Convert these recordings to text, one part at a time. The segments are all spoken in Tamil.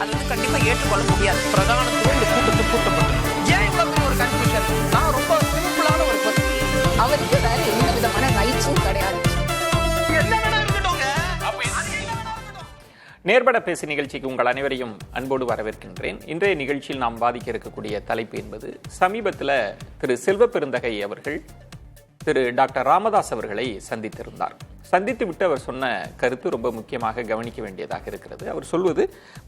அது வந்து கண்டிப்பா ஏற்றுக்கொள்ள முடியாது. பிரதானத்துவம் இந்த கூட்டத்துக்கு கூட்டப்பட்டது. ஏன் இவ்வளவு பெரிய ஒரு கன்ஃபியூஷன்? நான் ரொம்ப சிம்பிளான ஒரு பர்சன். அவருக்கு வேற எந்த விதமான ரைட்ஸும் கிடையாது. நேர்பட பேசு நிகழ்ச்சிக்கு உங்கள் அனைவரையும் அன்போடு வரவேற்கின்றேன். இன்றைய நிகழ்ச்சியில் நாம் வாதிக்க இருக்கக்கூடிய தலைப்பு என்பது, சமீபத்தில் திரு செல்வ பெருந்தகை அவர்கள் திரு டாக்டர் ராமதாஸ் அவர்களை சந்தித்திருந்தார். சந்தித்து விட்டு அவர் சொன்ன கருத்து ரொம்ப முக்கியமாக கவனிக்க வேண்டியதாக இருக்கிறது. அவர் சொல்வது,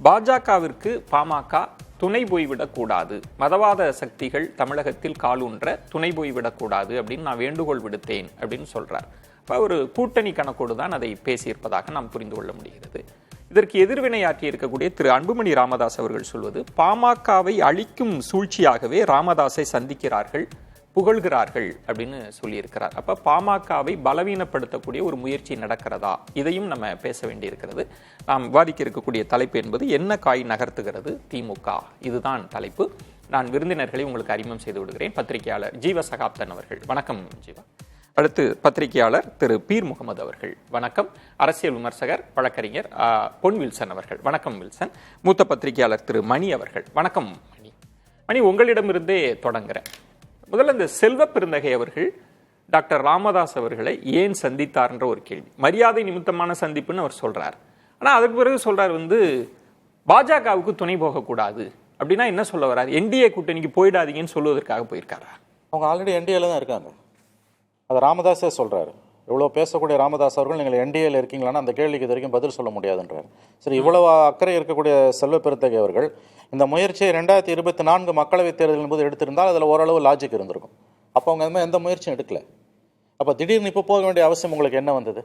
பாஜகவிற்கு பாமக துணை போய்விடக்கூடாது, மதவாத சக்திகள் தமிழகத்தில் காலூன்ற துணை போய்விடக்கூடாது அப்படின்னு நான் வேண்டுகோள் விடுத்தேன் அப்படின்னு சொல்றார். ஒரு கூட்டணி கணக்கோடு தான் அதை பேசியிருப்பதாக நாம் புரிந்து கொள்ள முடிகிறது. இதற்கு எதிர்வினையாற்றி இருக்கக்கூடிய திரு அன்புமணி ராமதாஸ் அவர்கள் சொல்வது, பாமகவை அழிக்கும் சூழ்ச்சியாகவே ராமதாஸை சந்திக்கிறார்கள், புகழ்கிறார்கள் அப்படின்னு சொல்லியிருக்கிறார். அப்ப பாமகவை பலவீனப்படுத்தக்கூடிய ஒரு முயற்சி நடக்கிறதா? இதையும் நம்ம பேச வேண்டியிருக்கிறது. நாம் விவாதிக்க இருக்கக்கூடிய தலைப்பு என்பது, என்ன காய் நகர்த்துகிறது திமுக? இதுதான் தலைப்பு. நான் விருந்தினர்களை உங்களுக்கு அறிமுகம் செய்து விடுகிறேன். பத்திரிகையாளர் ஜீவ சகாப்தன் அவர்கள், வணக்கம் ஜீவா. அடுத்து பத்திரிகையாளர் திரு பீர் முகமது அவர்கள், வணக்கம். அரசியல் விமர்சகர் வழக்கறிஞர் பொன் வில்சன் அவர்கள், வணக்கம் வில்சன். மூத்த பத்திரிகையாளர் திரு மணி அவர்கள், வணக்கம் மணி. மணி, உங்களிடமிருந்தே தொடங்குறேன். முதல்ல இந்த செல்வ பெருந்தகை அவர்கள் டாக்டர் ராமதாஸ் அவர்களை ஏன் சந்தித்தார்ன்ற ஒரு கேள்வி. மரியாதை நிமித்தமான சந்திப்புன்னு அவர் சொல்றார். ஆனா அதுக்கு பிறகு சொல்றார் பாஜகவுக்கு துணை போகக்கூடாது அப்படின்னா என்ன சொல்ல வர்றாரு? என்டிஏ கூட்டணிக்கு போயிடாதீங்கன்னு சொல்லுவதற்காக போயிருக்காரா? அவங்க ஆல்ரெடி என்டிஏல தான் இருக்காங்க. அது ராமதாஸே சொல்கிறாரு. இவ்வளோ பேசக்கூடிய ராமதாஸ் அவர்கள், நீங்கள் என்டிஏல இருக்கீங்களான்னு அந்த கேள்விக்கு இது வரைக்கும் பதில் சொல்ல முடியாதுன்றார். சரி, இவ்வளவு அக்கறை இருக்கக்கூடிய செல்வ பெருந்தகை அவர்கள் இந்த முயற்சியை 2024 மக்களவைத் தேர்தலின் போது எடுத்திருந்தால் அதில் ஓரளவு லாஜிக் இருந்திருக்கும். அப்போ அவங்க அந்த மாதிரி எந்த முயற்சியும் எடுக்கல. அப்போ திடீர்னு இப்போ போக வேண்டிய அவசியம் உங்களுக்கு என்ன வந்தது?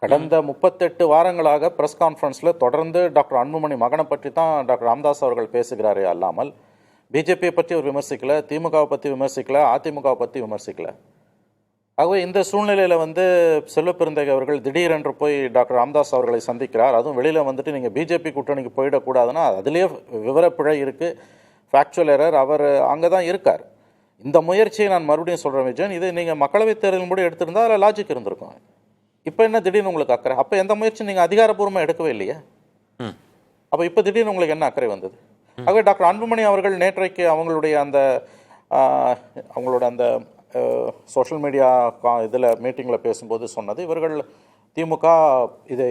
கடந்த 38 வாரங்களாக ப்ரெஸ் கான்ஃபரன்ஸில் தொடர்ந்து டாக்டர் அன்புமணி மகனை பற்றி தான் டாக்டர் ராமதாஸ் அவர்கள் பேசுகிறாரே அல்லாமல் பிஜேபியை பற்றி அவர் விமர்சிக்கல, திமுகவை பற்றி விமர்சிக்கல, அதிமுகவை பற்றி விமர்சிக்கல. ஆகவே இந்த சூழ்நிலையில் செல்வ பெருந்தகை அவர்கள் திடீரென்று போய் டாக்டர் ராமதாஸ் அவர்களை சந்திக்கிறார். அதுவும் வெளியில் நீங்கள் பிஜேபி கூட்டணிக்கு போயிடக்கூடாதுன்னா அதுலேயே விவரப்பிழை இருக்குது, ஃபேக்சுவல் எரர். அவர் அங்கே தான் இருக்கார். இந்த முயற்சியை நான் மறுபடியும் சொல்கிறேன் விஜயன், இது நீங்கள் மக்களவைத் தேர்தலின் கூட எடுத்திருந்தால் அதில் லாஜிக் இருந்திருக்கும். இப்போ என்ன திடீர்னு உங்களுக்கு அக்கறை? அப்போ எந்த முயற்சி நீங்கள் அதிகாரப்பூர்வமாக எடுக்கவே இல்லையா? அப்போ இப்போ திடீர்னு உங்களுக்கு என்ன அக்கறை வந்தது? ஆகவே டாக்டர் அன்புமணி அவர்கள் நேற்றைக்கு அவங்களோட அந்த சோஷியல் மீடியா இதில் மீட்டிங்கில் பேசும்போது சொன்னது, இவர்கள் திமுக இதை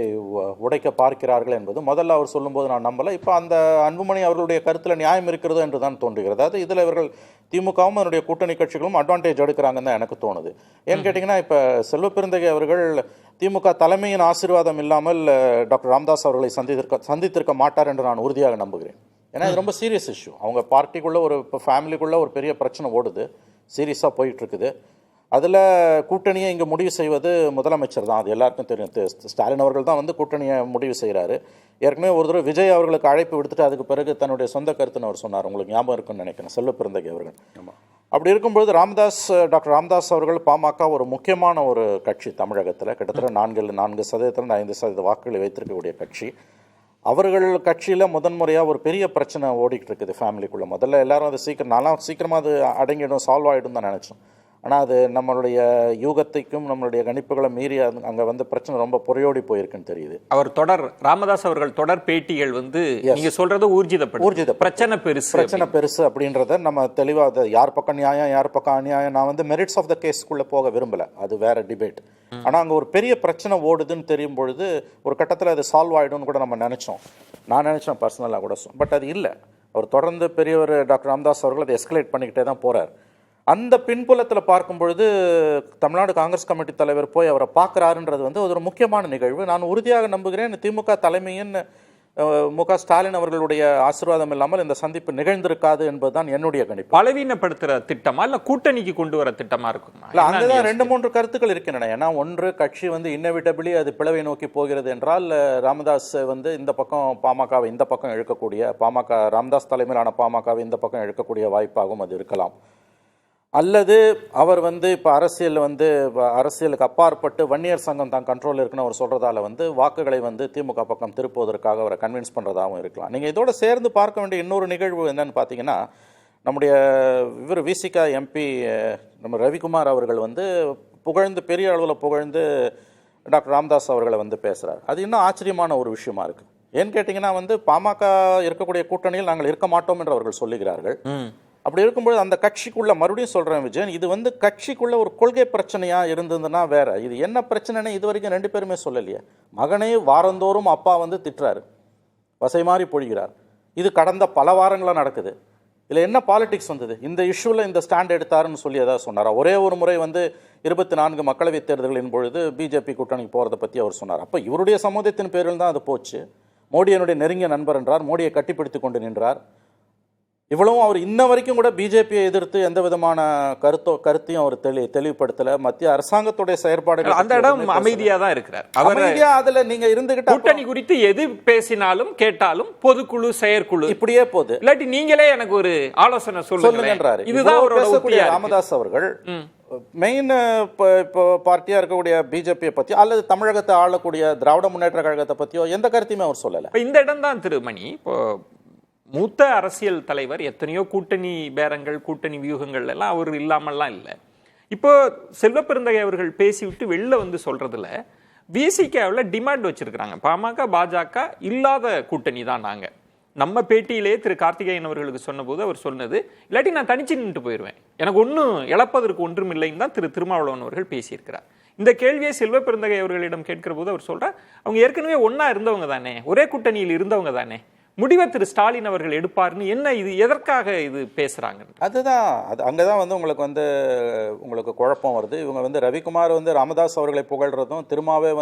உடைக்க பார்க்கிறார்கள் என்பது. முதல்ல அவர் சொல்லும்போது நான் நம்பலை. இப்போ அந்த அன்புமணி அவர்களுடைய கருத்தில் நியாயம் இருக்கிறது என்று தான் தோன்றுகிறது. அதாவது இதில் இவர்கள் திமுகவும் அதனுடைய கூட்டணி கட்சிகளும் அட்வான்டேஜ் எடுக்கிறாங்கன்னு தான் எனக்கு தோணுது. ஏன்னு கேட்டிங்கன்னா, இப்போ செல்வ பெருந்தகை அவர்கள் திமுக தலைமையின் ஆசீர்வாதம் இல்லாமல் டாக்டர் ராமதாஸ் அவர்களை சந்தித்திருக்க மாட்டார் என்று நான் உறுதியாக நம்புகிறேன். ஏன்னா இது ரொம்ப சீரியஸ் இஷ்யூ. அவங்க பார்ட்டிக்குள்ளே இப்போ ஃபேமிலிக்குள்ளே ஒரு பெரிய பிரச்சனை ஓடுது, சீரியஸாக போயிட்டுருக்குது. அதில் கூட்டணியை இங்கே முடிவு செய்வது முதலமைச்சர் தான், அது எல்லாருக்கும் தெரியும். ஸ்டாலின் அவர்கள் தான் கூட்டணியை முடிவு செய்கிறாரு. ஏற்கனவே ஒரு தடவை விஜய் அவர்களுக்கு அழைப்பு விடுத்துட்டு அதுக்கு பிறகு தன்னுடைய சொந்த கருத்துன்னு அவர் சொன்னார். உங்களுக்கு ஞாபகம் இருக்குன்னு நினைக்கிறேன், செல்வ பெருந்தகை அவர்கள். அப்படி இருக்கும்பொழுது டாக்டர் ராமதாஸ் அவர்கள் பாமக ஒரு முக்கியமான ஒரு கட்சி தமிழகத்தில், கிட்டத்தட்ட 4% 5% வாக்குகளை வைத்திருக்கக்கூடிய கட்சி. அவர்கள் கட்சியில் முதன்முறையாக ஒரு பெரிய பிரச்சனை ஓடிக்கிட்டு இருக்குது ஃபேமிலிக்குள்ளே. முதல்ல எல்லாரும் அது சீக்கிரமாக அது அடங்கிடும், சால்வ் ஆகிடும் தான் நினச்சோம். ஆனால் அது நம்மளுடைய யூகத்தைக்கும் நம்மளுடைய கணிப்புகளை மீறி அங்கே பிரச்சனை ரொம்ப புறையோடி போயிருக்குன்னு தெரியுது. ராமதாஸ் அவர்கள் தொடர் பேட்டிகள் நீங்க சொல்றது ஊர்ஜித பிரச்சனை பெருசு அப்படின்றத நம்ம தெளிவாக, யார் பக்கம் நியாயம் யார் பக்கம் அநியாயம், நான் மெரிட்ஸ் ஆஃப் த கேஸ்க்குள்ளே போக விரும்பலை, அது வேற டிபேட். ஆனால் அங்கே ஒரு பெரிய பிரச்சனை ஓடுதுன்னு தெரியும் பொழுது ஒரு கட்டத்தில் அது சால்வ் ஆகிடும்னு கூட நம்ம நினச்சோம். நான் நினச்சேன் பர்சனலாக கூட. பட் அது இல்லை. அவர் தொடர்ந்து பெரியவர் டாக்டர் ராமதாஸ் அவர்கள் அதை எஸ்கலேட் பண்ணிக்கிட்டே தான் போகிறார். அந்த பின்புலத்தில் பார்க்கும் பொழுது தமிழ்நாடு காங்கிரஸ் கமிட்டி தலைவர் போய் அவரை பார்க்குறாருன்றது ஒரு முக்கியமான நிகழ்வு. நான் உறுதியாக நம்புகிறேன் திமுக தலைமையின் மு.க. ஸ்டாலின் அவர்களுடைய ஆசீர்வாதம் இல்லாமல் இந்த சந்திப்பு நிகழ்ந்திருக்காது என்பதுதான் என்னுடைய கணிப்பு. பலவீனப்படுத்துற திட்டமா இல்ல கூட்டணிக்கு கொண்டு வர திட்டமா இருக்கும்? இல்ல, அங்கதான் 2-3 கருத்துக்கள் இருக்கின்றன. ஏன்னா ஒன்று, கட்சி இன்னெவிட்டபிளி அது பிளவை நோக்கி போகிறது என்றால் ராமதாஸ் இந்த பக்கம் பாமகவை இந்த பக்கம் இழுக்கக்கூடிய, ராமதாஸ் தலைமையிலான பாமகவை இந்த பக்கம் இழுக்கக்கூடிய வாய்ப்பாகவும் அது இருக்கலாம். அல்லது அவர் இப்போ அரசியலுக்கு அப்பாற்பட்டு வன்னியர் சங்கம் தான் கண்ட்ரோல் இருக்குன்னு அவர் சொல்கிறதால வாக்குகளை திமுக பக்கம் திருப்புவதற்காக அவரை கன்வின்ஸ் பண்ணுறதாகவும் இருக்கலாம். நீங்கள் இதோடு சேர்ந்து பார்க்க வேண்டிய இன்னொரு நிகழ்வு என்னன்னு பார்த்தீங்கன்னா, நம்முடைய விசிக எம்பி நம்ம ரவிக்குமார் அவர்கள் புகழ்ந்து, பெரிய அளவில் புகழ்ந்து டாக்டர் ராமதாஸ் அவர்களை பேசுகிறார். அது இன்னும் ஆச்சரியமான ஒரு விஷயமா இருக்குது. ஏன்னு கேட்டிங்கன்னா பாமக இருக்கக்கூடிய கூட்டணியில் நாங்கள் இருக்க மாட்டோம் என்று அவர்கள் சொல்லுகிறார்கள். அப்படி இருக்கும்போது அந்த கட்சிக்குள்ள மறுபடியும் சொல்றேன் விஜயன், இது கட்சிக்குள்ள ஒரு கொள்கை பிரச்சனையா இருந்ததுன்னா வேற. இது என்ன பிரச்சனைன்னு இது வரைக்கும் ரெண்டு பேருமே சொல்லலையே. மகனே வாரந்தோறும் அப்பா திட்டுறாரு, வசை மாறி பொழிகிறார். இது கடந்த பல வாரங்களாக நடக்குது. இதில் என்ன பாலிடிக்ஸ் வந்தது? இந்த இஷ்யூவில் இந்த ஸ்டாண்ட் எடுத்தாருன்னு சொல்லி ஏதாவது சொன்னாரா? ஒரே ஒரு முறை 24 மக்களவைத் தேர்தல்களின் பொழுது பிஜேபி கூட்டணிக்கு போகிறத பற்றி அவர் சொன்னார். அப்போ இவருடைய சமூகத்தின் பேரில் தான் அது போச்சு. மோடி என்னுடைய நெருங்கிய நண்பர் என்றார், மோடியை கட்டிப்பிடித்து கொண்டு நின்றார். இவ்வளவும் அவர் இன்ன வரைக்கும் கூட பிஜேபியை எதிர்த்து எந்த விதமான கருத்தையும் அவர் தெளிவுபடுத்தல. மத்திய அரசாங்கத்துடைய செயற்பாடுகள் அந்த இடம் அமைதியா தான் இருக்கிறார். அமைதியா அதுல நீங்க இருந்துகிட்டு கூட்டணி குறித்து எது பேசினாலும் கேட்டாலும் பொதுக்குழு செயற்குழு இப்படியே போகுது. இல்லாட்டி நீங்களே எனக்கு ஒரு ஆலோசனை சொல்லுங்கன்றாரு. இதுதான் அவருடைய ராமதாஸ் அவர்கள் மெயின் பார்ட்டியா இருக்கக்கூடிய பிஜேபியை பத்தி அல்லது தமிழகத்தை ஆளக்கூடிய திராவிட முன்னேற்ற கழகத்தை பத்தியோ எந்த கருத்தையுமே அவர் சொல்லல. இந்த இடம் தான் திருமணி. இப்போ மூத்த அரசியல் தலைவர், எத்தனையோ கூட்டணி பேரங்கள் கூட்டணி வியூகங்கள் எல்லாம் அவர் இல்லாமல்லாம் இல்லை. இப்போ செல்வப்பெருந்தகை அவர்கள் பேசிவிட்டு வெளில சொல்றதுல விசிகாவில் டிமாண்ட் வச்சிருக்கிறாங்க. பாமக பாஜக இல்லாத கூட்டணி தான் நாங்க. நம்ம பேட்டியிலே திரு கார்த்திகேயன் அவர்களுக்கு சொன்னபோது அவர் சொன்னது, இல்லாட்டி நான் தனிச்சு நின்று போயிடுவேன், எனக்கு ஒன்றும் இழப்பதற்கு ஒன்றும் இல்லைன்னு தான் திரு திருமாவளவன் அவர்கள் பேசியிருக்கிறார். இந்த கேள்வியை செல்வப்பெருந்தகை அவர்களிடம் கேட்கிற போது அவர் சொல்றார், அவங்க ஏற்கனவே ஒன்னா இருந்தவங்க தானே, ஒரே கூட்டணியில் இருந்தவங்க தானே, முடிவை திரு ஸ்டாலின் அவர்கள் எடுப்பார்னு என்ன இது எதற்காக இது பேசுறாங்க? அதுதான் அங்கதான் உங்களுக்கு குழப்பம் வருது. இவங்க ரவிக்குமார் ராமதாஸ் அவர்களை புகழ்றதும், திருமாவே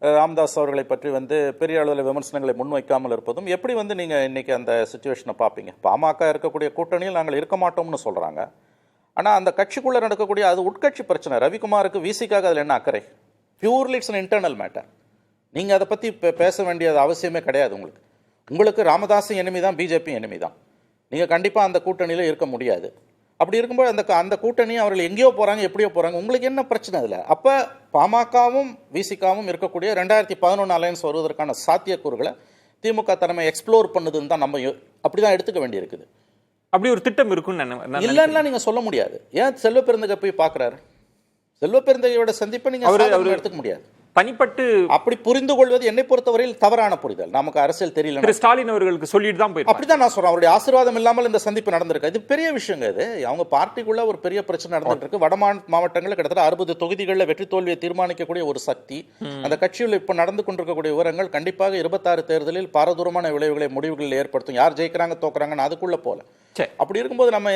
ராமதாஸ் அவர்களை பற்றி பெரிய அளவில் விமர்சனங்களை முன்வைக்காமல் இருப்பதும் எப்படி நீங்க இன்னைக்கு அந்த சிச்சுவேஷனை பார்ப்பீங்க? பாமக இருக்கக்கூடிய கூட்டணியில் நாங்கள் இருக்க மாட்டோம்னு சொல்றாங்க. ஆனா அந்த கட்சிக்குள்ள நடக்கக்கூடிய அது உட்கட்சி பிரச்சனை. ரவிக்குமாருக்கு விசிக்காக அதில் என்ன அக்கறை? Purely it's an internal matter. நீங்க அதை பத்தி பேச வேண்டியது அவசியமே கிடையாது. உங்களுக்கு ராமதாஸும் எனிமி தான், பிஜேபி எனிமி தான். நீங்கள் கண்டிப்பாக அந்த கூட்டணியில் இருக்க முடியாது. அப்படி இருக்கும்போது அந்த கூட்டணி அவர்கள் எங்கேயோ போகிறாங்க, எப்படியோ போகிறாங்க, உங்களுக்கு என்ன பிரச்சனை அதில்? அப்போ பாமகவும் விசிகாவும் இருக்கக்கூடிய 2011 அலையன்ஸ் வருவதற்கான சாத்தியக்கூறுகளை திமுக தலைமை எக்ஸ்ப்ளோர் பண்ணுதுன்னு தான் நம்ம அப்படி தான் எடுத்துக்க வேண்டியிருக்குது. அப்படி ஒரு திட்டம் இருக்குன்னு இல்லைன்னா நீங்கள் சொல்ல முடியாது. ஏன் செல்வப்பெருந்தகை போய் பார்க்குறாரு? செல்வப்பெருந்தகையோட சந்திப்பை நீங்கள் எடுத்துக்க முடியாது. தனிப்பட்டு அப்படி புரிந்து கொள்வது என்னை பொறுத்தவரையில் தவறான புரிதல். நமக்கு அரசியல் தெரியல. ஸ்டாலின் அவர்களுக்கு சொல்லிட்டு தான் போய் அப்படிதான் நான் சொல்றேன். அவருடைய ஆசீர்வாதம் இல்லாமல் இந்த சந்திப்பு நடந்திருக்கு. இது பெரிய விஷயங்க. இது அவங்க பார்ட்டிக்குள்ள ஒரு பெரிய பிரச்சனை நடந்துட்டு இருக்கு. வட மாவட்டங்களில் கிட்டத்தட்ட 60 தொகுதிகளில் வெற்றி தோல்வியை தீர்மானிக்கக்கூடிய ஒரு சக்தி அந்த கட்சியில் இப்ப நடந்து கொண்டிருக்கக்கூடிய விவரங்கள் கண்டிப்பாக 26 தேர்தலில் பாரதூரமான விளைவுகளை முடிவுகளில் ஏற்படுத்தும். யார் ஜெயிக்கிறாங்க தோக்குறாங்கன்னு அதுக்குள்ள போல. அப்படி இருக்கும்போது நம்ம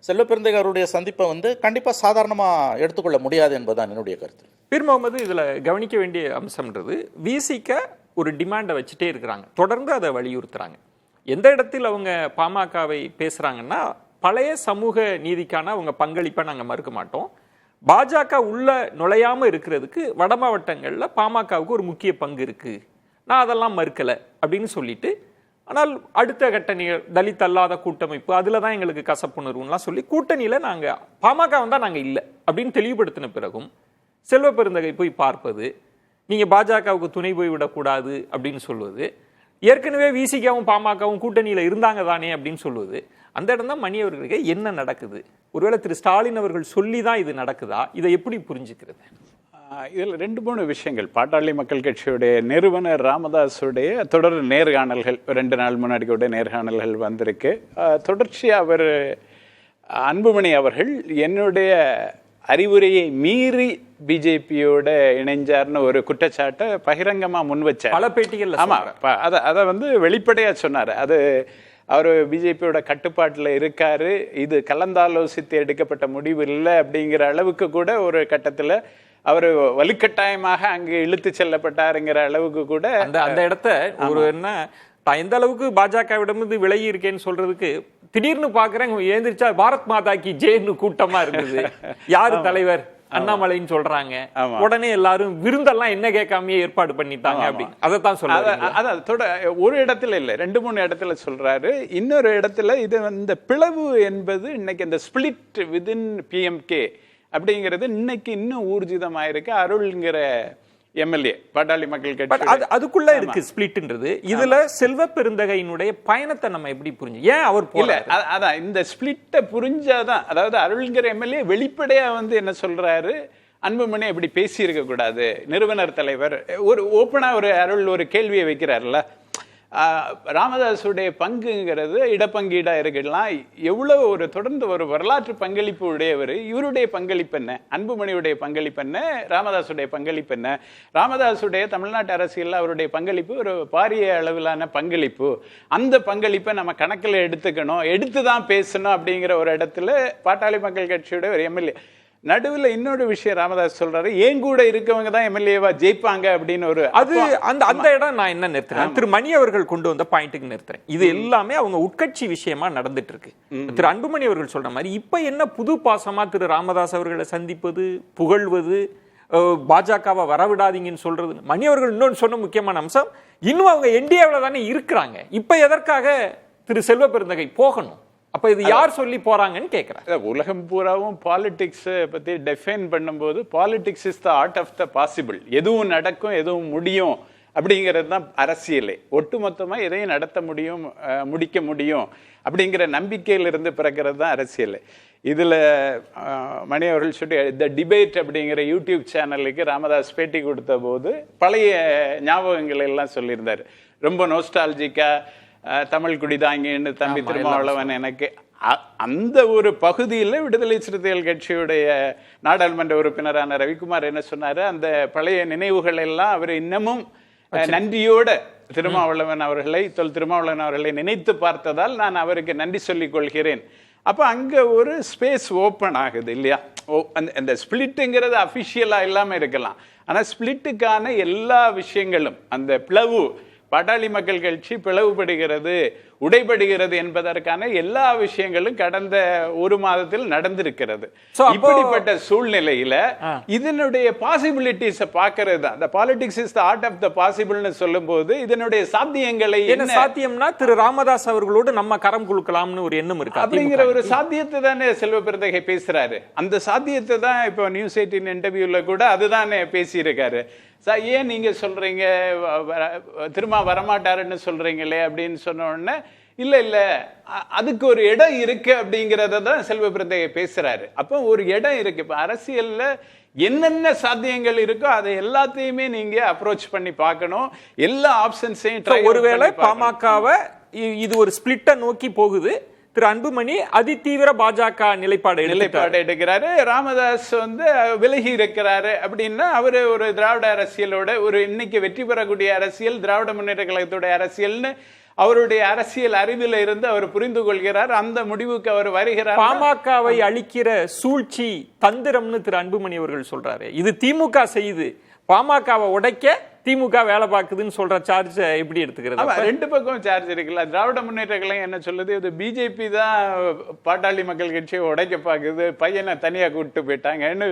செல்வப்பெருந்தகை அவருடைய சந்திப்பை கண்டிப்பா சாதாரணமா எடுத்துக்கொள்ள முடியாது என்பதுதான் என்னுடைய கருத்து. பீர் முகமது, இதுல கவனிக்க வேண்டிய அம்சம்ன்றது விசிக ஒரு டிமாண்டை வச்சுட்டே இருக்கிறாங்க, தொடர்ந்து அதை வலியுறுத்துறாங்க. எந்த இடத்தில் அவங்க பாமகவை பேசுறாங்கன்னா, பழைய சமூக நீதிக்கான அவங்க பங்களிப்பை நாங்க மறுக்க மாட்டோம், பாஜக உள்ள நுழையாம இருக்கிறதுக்கு வட மாவட்டங்கள்ல பாமகவுக்கு ஒரு முக்கிய பங்கு இருக்கு, நான் அதெல்லாம் மறுக்கல அப்படின்னு சொல்லிட்டு, ஆனால் அடுத்த கட்ட தலித் அல்லாத கூட்டமைப்பு அதுல தான் எங்களுக்கு கசப்புணர்வுலாம் சொல்லி கூட்டணியில நாங்க பாமக வந்தா நாங்க இல்லை அப்படின்னு தெளிவுபடுத்தின பிறகும் செல்வப்பெருந்தகை போய் பார்ப்பது, நீங்க பாஜகவுக்கு துணை போய் விடக்கூடாது அப்படின்னு சொல்வது, ஏற்கனவே விசிகாவும் பாமகவும் கூட்டணியில இருந்தாங்க தானே அப்படின்னு சொல்வது, அந்த இடம் தான் மணி அவர்களுக்கு என்ன நடக்குது? ஒருவேளை திரு ஸ்டாலின் அவர்கள் சொல்லி தான் இது நடக்குதா? இதை எப்படி புரிஞ்சுக்கிறது? இதில் 2-3 விஷயங்கள். பாட்டாளி மக்கள் கட்சியுடைய நிறுவனர் ராமதாஸுடைய தொடர் நேர்காணல்கள் 2 நாள் முன்னாடி கூட நேர்காணல்கள் வந்திருக்கு. தொடர்ச்சியாக அவர் அன்புமணி அவர்கள் என்னுடைய அறிவுரையை மீறி பிஜேபியோட இணைஞ்சார்னு ஒரு குற்றச்சாட்டை பகிரங்கமா முன் வச்சார் பல பேட்டிகள். ஆமா, அதை வெளிப்படையா சொன்னார். அது அவர் பிஜேபியோட கட்டுப்பாட்டில் இருக்காரு, இது கலந்தாலோசித்து எடுக்கப்பட்ட முடிவு இல்லை அப்படிங்கிற அளவுக்கு கூட ஒரு கட்டத்தில் அவர் வலுக்கட்டாயமாக அங்கு இழுத்து செல்லப்பட்டாருங்கிற அளவுக்கு கூட அந்த இடத்த ஒரு என்ன எந்த அளவுக்கு பாஜகவிடமிருந்து விலகி இருக்கேன்னு சொல்றதுக்கு திடீர்னு பாக்குறேன் ஏந்திரிச்சா பாரத் மாதா கி ஜெயின்னு கூட்டமா இருந்தது. யாரு தலைவர்? அண்ணாமலைன்னு சொல்றாங்க. உடனே எல்லாரும் விருந்தெல்லாம் என்ன கேட்காமயே ஏற்பாடு பண்ணிட்டாங்க அப்படின்னு அதைத்தான் சொல்றாரு. அதான் ஒரு இடத்துல இல்ல 2-3 இடத்துல சொல்றாரு. இன்னொரு இடத்துல இது இந்த பிளவு என்பது இன்னைக்கு இந்த ஸ்பிளிட் விதின் பிஎம்கே அப்படிங்கிறது இன்னைக்கு இன்னும் ஊர்ஜிதமாயிருக்கு. அருள்ங்கிற எம்எல்ஏ பாட்டாளி மக்கள் கட்சி அதுக்குள்ள இருக்கு ஸ்பிளிட்ன்றது. இதுல செல்வப்பெருந்தகையினுடைய பயணத்தை நம்ம எப்படி புரிஞ்சு ஏன் அவர் போல அதான் இந்த ஸ்பிளிட்டை புரிஞ்சாதான், அதாவது அருள்ங்கிற எம்எல்ஏ வெளிப்படையா என்ன சொல்றாரு, அன்புமணி அப்படி பேசி இருக்க கூடாது, நிறுவனர் தலைவர் ஒரு ஓப்பனா ஒரு அருள் ஒரு கேள்வியை வைக்கிறார்ல, ராமதாஸுடைய பங்குங்கிறது இடப்பங்கீடா இருக்கலாம். எவ்வளவு ஒரு தொடர்ந்து ஒரு வரலாற்று பங்களிப்பு உடையவர். இவருடைய பங்களிப்பு என்ன, அன்புமணியுடைய பங்களிப்பு என்ன, ராமதாஸுடைய பங்களிப்பு என்ன? ராமதாஸுடைய தமிழ்நாட்டு அரசியல் அவருடைய பங்களிப்பு ஒரு பாரிய அளவிலான பங்களிப்பு. அந்த பங்களிப்பை நம்ம கணக்கில் எடுத்துக்கணும், எடுத்துதான் பேசணும் அப்படிங்கிற ஒரு இடத்துல பாட்டாளி மக்கள் கட்சியோட ஒரு எம்எல்ஏ. நடுவில் இன்னொரு விஷயம் ராமதாஸ் சொல்றாரு, ஏன் கூட இருக்கவங்க தான் எம்எல்ஏவா ஜெயிப்பாங்க அப்படின்னு ஒரு அது அந்த இடம் நான் என்ன நிறுத்துறேன், திரு மணி அவர்கள் கொண்டு வந்த பாயிண்ட்டுக்கு நிறுத்துறேன். இது எல்லாமே அவங்க உட்கட்சி விஷயமா நடந்துட்டு இருக்கு. திரு அன்புமணி அவர்கள் சொல்ற மாதிரி இப்ப என்ன புது பாசமா திரு ராமதாஸ் அவர்களை சந்திப்பது, புகழ்வது, பாஜகவை வரவிடாதீங்கன்னு சொல்றது. மணி அவர்கள் இன்னொன்று சொன்ன முக்கியமான அம்சம், இன்னும் அவங்க என்டிஏவில் தானே இருக்கிறாங்க, இப்ப எதற்காக திரு செல்வ பெருந்தகை போகணும்? அப்ப இது யார் சொல்லி போறாங்கன்னு கேட்கிறேன். உலகம் பூராவும் பாலிடிக்ஸ் பத்தி டிஃபைன் பண்ணும்போது politics is the art of the possible. எதுவும் நடக்கும், எதுவும் முடியும் அப்படிங்கிறது தான் அரசியலே. ஒட்டுமொத்தமா எதையும் நடத்த முடியும், முடிக்க முடியும் அப்படிங்கிற நம்பிக்கையிலிருந்து பிறக்கிறது தான் அரசியல். இதுல மணி அவர்கள் சொல்லி த டிபேட் அப்படிங்கிற யூடியூப் சேனலுக்கு ராமதாஸ் பேட்டி கொடுத்த போது பழைய ஞாபகங்கள் எல்லாம் சொல்லியிருந்தாரு. ரொம்ப நோஸ்டாலஜிக்கா தமிழ் குடிதாங்கின்னு தம்பி திருமாவளவன் எனக்கு அந்த ஒரு பகுதியில் விடுதலை சிறுத்தைகள் கட்சியுடைய நாடாளுமன்ற உறுப்பினரான ரவிக்குமார் என்ன சொன்னாரு, அந்த பழைய நினைவுகள் எல்லாம் அவர் இன்னமும் நன்றியோட திருமாவளவன் அவர்களை திருமாவளவன் அவர்களை நினைத்து பார்த்ததால் நான் அவருக்கு நன்றி சொல்லிக் கொள்கிறேன். அப்ப அங்க ஒரு ஸ்பேஸ் ஓப்பன் ஆகுது இல்லையா? அந்த ஸ்பிளிட்டுங்கிறது அபிஷியலா இல்லாம இருக்கலாம், ஆனா ஸ்பிளிட்டுக்கான எல்லா விஷயங்களும், அந்த பிளவு, பாட்டாளி மக்கள் கட்சி பிளவுபடுகிறது, உடைபடுகிறது என்பதற்கான எல்லா விஷயங்களும் கடந்த ஒரு மாதத்தில் நடந்திருக்கிறது. இப்படிப்பட்ட சூழ்நிலையில இதனுடைய பாசிபிலிட்டிஸை பார்க்கிறது தான். The politics is the art of the possible சொல்லும் போது இதனுடைய சாத்தியங்களை என்ன சாத்தியம்னா திரு ராமதாஸ் அவர்களோடு நம்ம கரம் குலுக்கலாம்னு ஒரு எண்ணம் இருக்கு அப்படிங்கிற ஒரு சாத்தியத்தை தானே செல்வ பெருந்தகை பேசுறாரு. அந்த சாத்தியத்தை தான் இப்போ நியூஸ் 18 இன்டர்வியூல கூட அதுதானே பேசியிருக்காரு. ஏன் நீங்க சொல்றீங்க திரும்ப வரமாட்டாருன்னு சொல்றீங்களே அப்படின்னு சொன்ன உடனே இல்ல அதுக்கு ஒரு இடம் இருக்கு அப்படிங்கறத தான் செல்வ பெருந்தகை பேசுறாரு. அப்போ ஒரு இடம் இருக்கு. இப்ப அரசியல்ல என்னென்ன சாத்தியங்கள் இருக்கோ அதை எல்லாத்தையுமே நீங்க அப்ரோச் பண்ணி பார்க்கணும், எல்லா ஆப்ஷன்ஸையும். ஒருவேளை பாமகவை இது ஒரு ஸ்பிளிட்ட நோக்கி போகுது, திரு அன்புமணி அதிதீவிர பாஜக நிலைப்பாடு எடுக்கிறாரு, ராமதாஸ் விலகி இருக்கிறாரு அப்படின்னா அவரு ஒரு திராவிட அரசியலோட ஒரு இன்னைக்கு வெற்றி பெறக்கூடிய அரசியல் திராவிட முன்னேற்ற கழகத்துடைய அரசியல்னு அவருடைய அரசியல் அறிவில் இருந்து அவர் புரிந்து கொள்கிறார். அந்த முடிவுக்கு அவர் வருகிறார். பாமகவை அழிக்கிற சூழ்ச்சி தந்திரம்னு திரு அன்புமணி அவர்கள் சொல்றாரு. இது திமுக செய்யுது, பாமகவை உடைக்க திமுக வேலை பார்க்குதுன்னு சொல்ற சார்ஜ் எப்படி எடுத்துக்கிறது? ரெண்டு பக்கம் சார்ஜ் இருக்குல்ல. திராவிட முன்னேற்ற கழகம் என்ன சொல்லுது, இது பிஜேபி தான் பாட்டாளி மக்கள் கட்சியை உடைக்க பார்க்குது, பையனை தனியா கூப்பிட்டு போயிட்டாங்கன்னு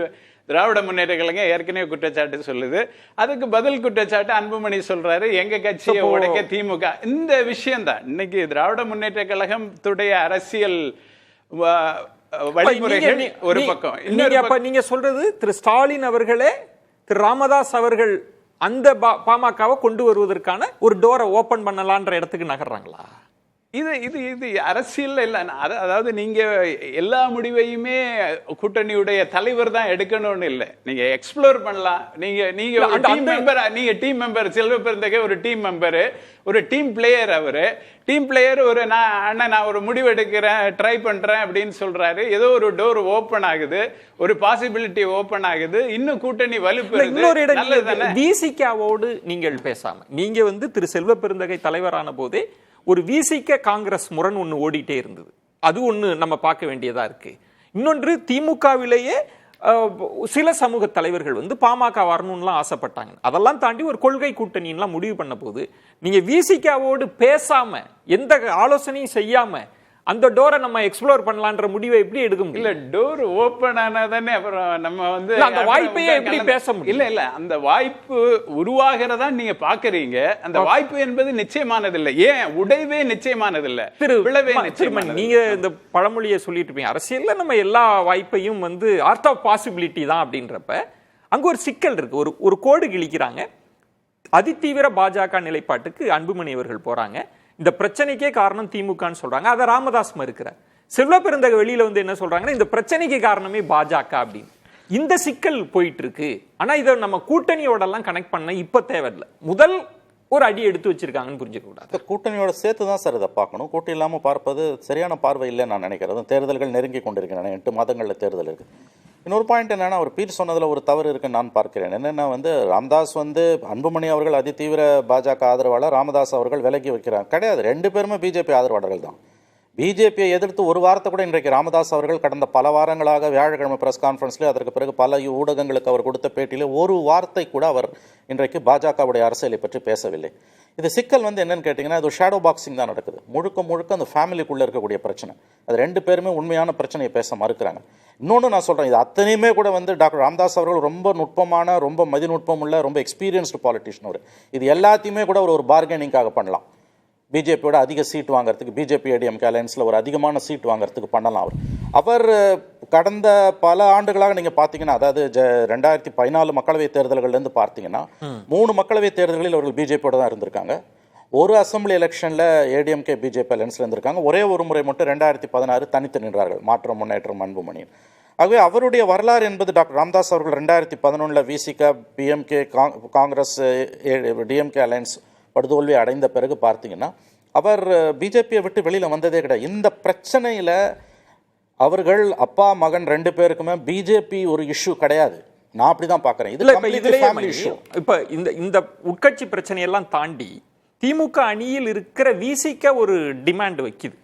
திராவிட முன்னேற்ற கழகம் ஏற்கனவே குற்றச்சாட்டு சொல்லுது. அதுக்கு பதில் குற்றச்சாட்டு அன்புமணி சொல்றாரு, எங்க கட்சியை உடைக்க திமுக. இந்த விஷயம் தான் இன்னைக்கு திராவிட முன்னேற்ற கழகத்துடைய அரசியல் வழிமுறைகள் ஒரு பக்கம். நீங்க சொல்றது திரு ஸ்டாலின் அவர்களே திரு ராமதாஸ் அவர்கள் அந்த பாமகவை கொண்டு வருவதற்கான ஒரு டோரை ஓபன் பண்ணலான்ற இடத்துக்கு நகர்றாங்களா? இது இது இது அரசியல் இல்ல. அதாவது நீங்க எல்லா முடிவையுமே கூட்டணியுடைய தலைவர் தான் எடுக்கணும்னு இல்லை, நீங்க எக்ஸ்ப்ளோர் பண்ணலாம். நீங்க டீம் மெம்பர் செல்வ பெருந்தகை ஒரு டீம் மெம்பரு, ஒரு டீம் பிளேயர். அவரு டீம் பிளேயர் ஒரு நான் ஒரு முடிவு எடுக்கிறேன், ட்ரை பண்றேன் அப்படின்னு சொல்றாரு. ஏதோ ஒரு டோர் ஓபன் ஆகுது, ஒரு பாசிபிலிட்டி ஓபன் ஆகுது, இன்னும் கூட்டணி வலுப்பெறுது. விசிகாவோடு நீங்கள் பேசாம நீங்க திரு செல்வ பெருந்தகை தலைவரான போதே ஒரு விசிக காங்கிரஸ் முரண் ஒன்று ஓடிட்டே இருந்தது. அது ஒன்று நம்ம பார்க்க வேண்டியதா இருக்கு. இன்னொன்று திமுகவிலேயே சில சமூக தலைவர்கள் பாமக வரணும்லாம் ஆசைப்பட்டாங்க. அதெல்லாம் தாண்டி ஒரு கொள்கை கூட்டணிலாம் முடிவு பண்ண போது நீங்க விசிகாவோடு பேசாம எந்த ஆலோசனையும் செய்யாம அந்த டோரை நம்ம எக்ஸ்ப்ளோர் பண்ணலான்ற முடிவை எப்படி எடுக்க முடியும்? இல்ல, டோர் ஓபன் ஆனாதானே அப்புறம் நம்ம அந்த வாய்ப்பையே எப்படி பேச முடியும்? இல்ல அந்த வாய்ப்பு உருவாகிறதா நீங்க பாக்குறீங்க. அந்த வாய்ப்பு என்பது நிச்சயமானது இல்லை. ஏன் உடைவே நிச்சயமானது இல்ல, விளைவே நிச்சயமானது. நீங்க இந்த பழமொழியை சொல்லிட்டு இருப்பீங்க, அரசியல்ல நம்ம எல்லா வாய்ப்பையும் ஆர்ட் ஆஃப் பாசிபிலிட்டி தான் அப்படின்றப்ப அங்க ஒரு சிக்கல் இருக்கு. ஒரு கோடு கிழிக்கிறாங்க. அதிதீவிர பாஜக நிலைப்பாட்டுக்கு அன்புமணி அவர்கள் போறாங்க. இந்த பிரச்சனைக்கே காரணம் திமுகன்னு சொல்றாங்க. அதை ராமதாஸ் மறுக்கிறார். செல்வ பெருந்தகை வெளியில என்ன சொல்றாங்கன்னா, இந்த பிரச்சனைக்கு காரணமே பாஜக அப்படின்னு. இந்த சிக்கல் போயிட்டு இருக்கு. ஆனா இதை நம்ம கூட்டணியோட எல்லாம் கனெக்ட் பண்ண இப்ப தேவையில்லை. முதல் ஒரு அடி எடுத்து வச்சிருக்காங்கன்னு புரிஞ்சுக்க கூடாது. இந்த கூட்டணியோட சேர்த்து தான் சார் இதை பார்க்கணும். கூட்டணி இல்லாமல் பார்ப்பது சரியான பார்வை இல்லைன்னு நான் நினைக்கிறேன். தேர்தல்கள் நெருங்கி கொண்டிருக்கிறேன். 8 மாதங்களில் தேர்தல் இருக்குது. இன்னொரு பாயிண்ட் என்னன்னா, ஒரு பீர் சொன்னதில் ஒரு தவறு இருக்குன்னு நான் பார்க்கிறேன். என்னென்னா ராமதாஸ் அன்புமணி அவர்கள் அதிதீவிர பாஜக ஆதரவாளர், ராமதாஸ் அவர்கள் விலகி வைக்கிறார் கிடையாது. 2 பேருமே பிஜேபி ஆதரவாளர்கள் தான். பிஜேபியை எதிர்த்து ஒரு வாரத்தை கூட இன்றைக்கு ராமதாஸ் அவர்கள் கடந்த பல வாரங்களாக வியாழக்கிழமை பிரஸ் கான்ஃபரன்ஸ்லேயே, அதற்கு பிறகு பல ஊடகங்களுக்கு அவர் கொடுத்த பேட்டியிலே ஒரு வார்த்தை கூட அவர் இன்றைக்கு பாஜகவுடைய அரசியலை பற்றி பேசவில்லை. இது சிக்கல் என்னன்னு கேட்டிங்கன்னா, இது ஷேடோ பாக்ஸிங் தான் நடக்குது. முழுக்க அந்த ஃபேமிலிக்குள்ளே இருக்கக்கூடிய பிரச்சனை. அது 2 பேருமே உண்மையான பிரச்சனையை பேச மறுக்கிறாங்க. இன்னொன்று நான் சொல்கிறேன், இது அத்தனையுமே கூட டாக்டர் ராமதாஸ் அவர்கள் ரொம்ப நுட்பமான, ரொம்ப மதிநுட்பம் உள்ள, ரொம்ப எக்ஸ்பீரியன்ஸ்டு பாலிட்டிஷியன் அவர். இது எல்லாத்தையுமே கூட ஒரு பார்கெனிங்காக பண்ணலாம். பிஜேபியோட அதிக சீட் வாங்குறதுக்கு, பிஜேபி ஏடிஎம்கே அலையன்ஸில் ஒரு அதிகமான சீட் வாங்குறதுக்கு பண்ணலாம். அவர் கடந்த பல ஆண்டுகளாக நீங்கள் பார்த்தீங்கன்னா, அதாவது 2014 மக்களவைத் தேர்தல்கள்லேருந்து பார்த்தீங்கன்னா 3 மக்களவைத் தேர்தல்களில் அவர்கள் பிஜேபியோட தான் இருந்திருக்காங்க. ஒரு அசம்பிளி எலெக்ஷனில் ஏடிஎம்கே பிஜேபி அலையன்ஸில் இருந்திருக்காங்க. ஒரே ஒரு முறை மட்டும் 2016 தனித்து நின்றார்கள், மாற்றம் முன்னேற்றம் அன்புமணி. ஆகவே அவருடைய வரலாறு என்பது டாக்டர் ராமதாஸ் அவர்கள் 2011 விசிக, பிஎம்கே, காங்கிரஸ், டிஎம்கே அலையன்ஸ் படுதோல்வி அடைந்த பிறகு பார்த்தீங்கன்னா அவர் பிஜேபியை விட்டு வெளியில் வந்ததே கிடையாது. இந்த பிரச்சனையில் அவர்கள் அப்பா மகன் 2 பேருக்குமே பிஜேபி ஒரு இஷ்யூ கிடையாது. நான் அப்படி தான் பார்க்குறேன். இப்போ இந்த உட்கட்சி பிரச்சனையெல்லாம் தாண்டி திமுக அணியில் இருக்கிற விசிக ஒரு டிமாண்ட் வைக்குது.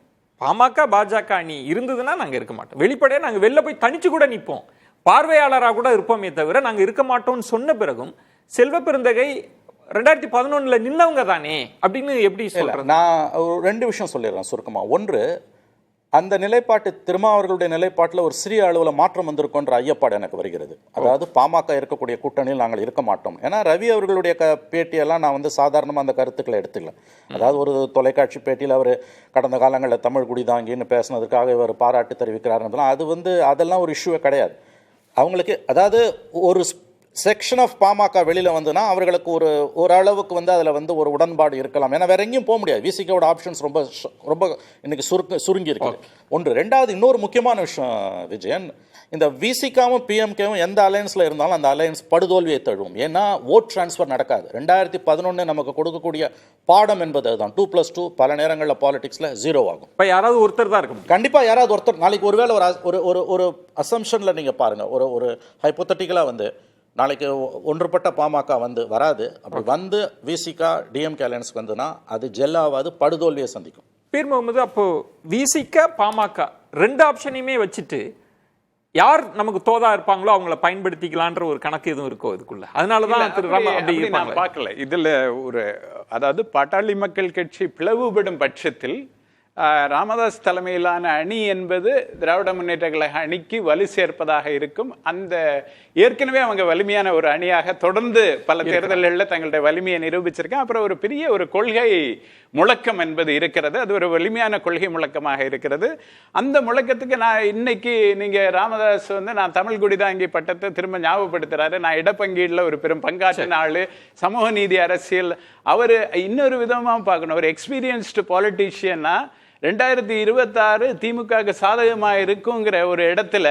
பாமக பாஜக அணி இருந்ததுன்னா நாங்கள் இருக்க மாட்டோம், வெளிப்படையாக நாங்கள் வெளில போய் தனிச்சு கூட நிற்போம், பார்வையாளராக கூட இருப்போமே தவிர நாங்கள் இருக்க மாட்டோம்னு சொன்ன பிறகும் செல்வ பெருந்தகை 2011 நின்னவங்க தானே அப்படின்னு எப்படி சொல்றேன்? நான் 2 விஷயம் சொல்லிடுறேன் சுருக்கமாக. ஒன்று, அந்த நிலைப்பாட்டு திருமாவர்களுடைய நிலைப்பாட்டில் ஒரு சிறிய அளவில் மாற்றம் வந்திருக்குன்ற ஐயப்பாடு எனக்கு வருகிறது. அதாவது பாமக இருக்கக்கூடிய கூட்டணியில் நாங்கள் இருக்க மாட்டோம். ஏன்னா ரவி அவர்களுடைய பேட்டியெல்லாம் நான் சாதாரணமாக அந்த கருத்துக்களை எடுத்துக்கல. அதாவது ஒரு தொலைக்காட்சி பேட்டியில் அவர் கடந்த காலங்களில் தமிழ் குடிதாங்கின்னு பேசினதுக்காக இவர் பாராட்டு தெரிவிக்கிறாருன்றதுலாம் அது அதெல்லாம் ஒரு இஷ்யூவே கிடையாது அவங்களுக்கு. அதாவது ஒரு செக்ஷன் ஆஃப் பாமக வெளியில் வந்துன்னா அவர்களுக்கு ஒரு அளவுக்கு அதில் ஒரு உடன்பாடு இருக்கலாம். ஏன்னா வேற எங்கேயும் போக முடியாது. விசிகோட ஆப்ஷன்ஸ் ரொம்ப இன்னைக்கு சுருங்கி இருக்கு. ஒன்று. 2வது, இன்னொரு முக்கியமான விஷயம் விஜயன், இந்த விசிகாவும் பிஎம்கேவும் எந்த அலையன்ஸில் இருந்தாலும் அந்த அலையன்ஸ் படுதோல்வியை தழுவும். ஏன்னா ஓட் டிரான்ஸ்ஃபர் நடக்காது. 2011 நமக்கு கொடுக்கக்கூடிய பாடம் என்பது அதுதான். 2+2 பல நேரங்களில் பாலிடிக்ஸில் 0 ஆகும். இப்போ யாராவது ஒருத்தர் தான் இருக்கும். கண்டிப்பாக யாராவது ஒருத்தர். நாளைக்கு ஒருவேளை ஒரு அசம்ஷனில் நீங்கள் பாருங்கள், ஒரு ஹைப்போத்தட்டிக்கலாக நாளைக்கு ஒன்றுபட்ட பாமக வராது. அப்படி விசிகா டிஎம்கே அலையன்ஸ்க்கு வந்துன்னா அது ஜெல்லாவாது, படுதோல்வியை சந்திக்கும். பீர் முகமது, அப்போ விசிகா பாமக 2 ஆப்ஷனையுமே வச்சுட்டு யார் நமக்கு தோதா இருப்பாங்களோ அவங்கள பயன்படுத்திக்கலான்ற ஒரு கணக்கு எதுவும் இருக்கோ இதுக்குள்ள? அதனாலதான் திரு ராம அப்படி நான் பார்க்கல. இதுல அதாவது பாட்டாளி மக்கள் கட்சி பிளவுபடும் பட்சத்தில் ராமதாஸ் தலைமையிலான அணி என்பது திராவிட முன்னேற்ற கழக அணிக்கு வலு சேர்ப்பதாக இருக்கும். அந்த ஏற்கனவே அவங்க வலிமையான ஒரு அணியாக தொடர்ந்து பல தேர்தல்களில் தங்களுடைய வலிமையை நிரூபிச்சிருக்கேன். அப்புறம் ஒரு பெரிய ஒரு கொள்கை முழக்கம் என்பது இருக்கிறது. அது ஒரு வலிமையான கொள்கை முழக்கமாக இருக்கிறது. அந்த முழக்கத்துக்கு நான் இன்னைக்கு நீங்க ராமதாஸ் நான் தமிழ் குடிதாங்கி பட்டத்தை திரும்ப ஞாபகப்படுத்துறாரு. நான் இடப்பங்கீடுல ஒரு பெரும் பங்காற்றின ஆளு, சமூக நீதி அரசியல். அவர் இன்னொரு விதமா பார்க்கணும், ஒரு எக்ஸ்பீரியன்ஸ்டு பாலிட்டிஷியனா 2026 திமுக சாதகமாக இருக்குங்கிற ஒரு இடத்துல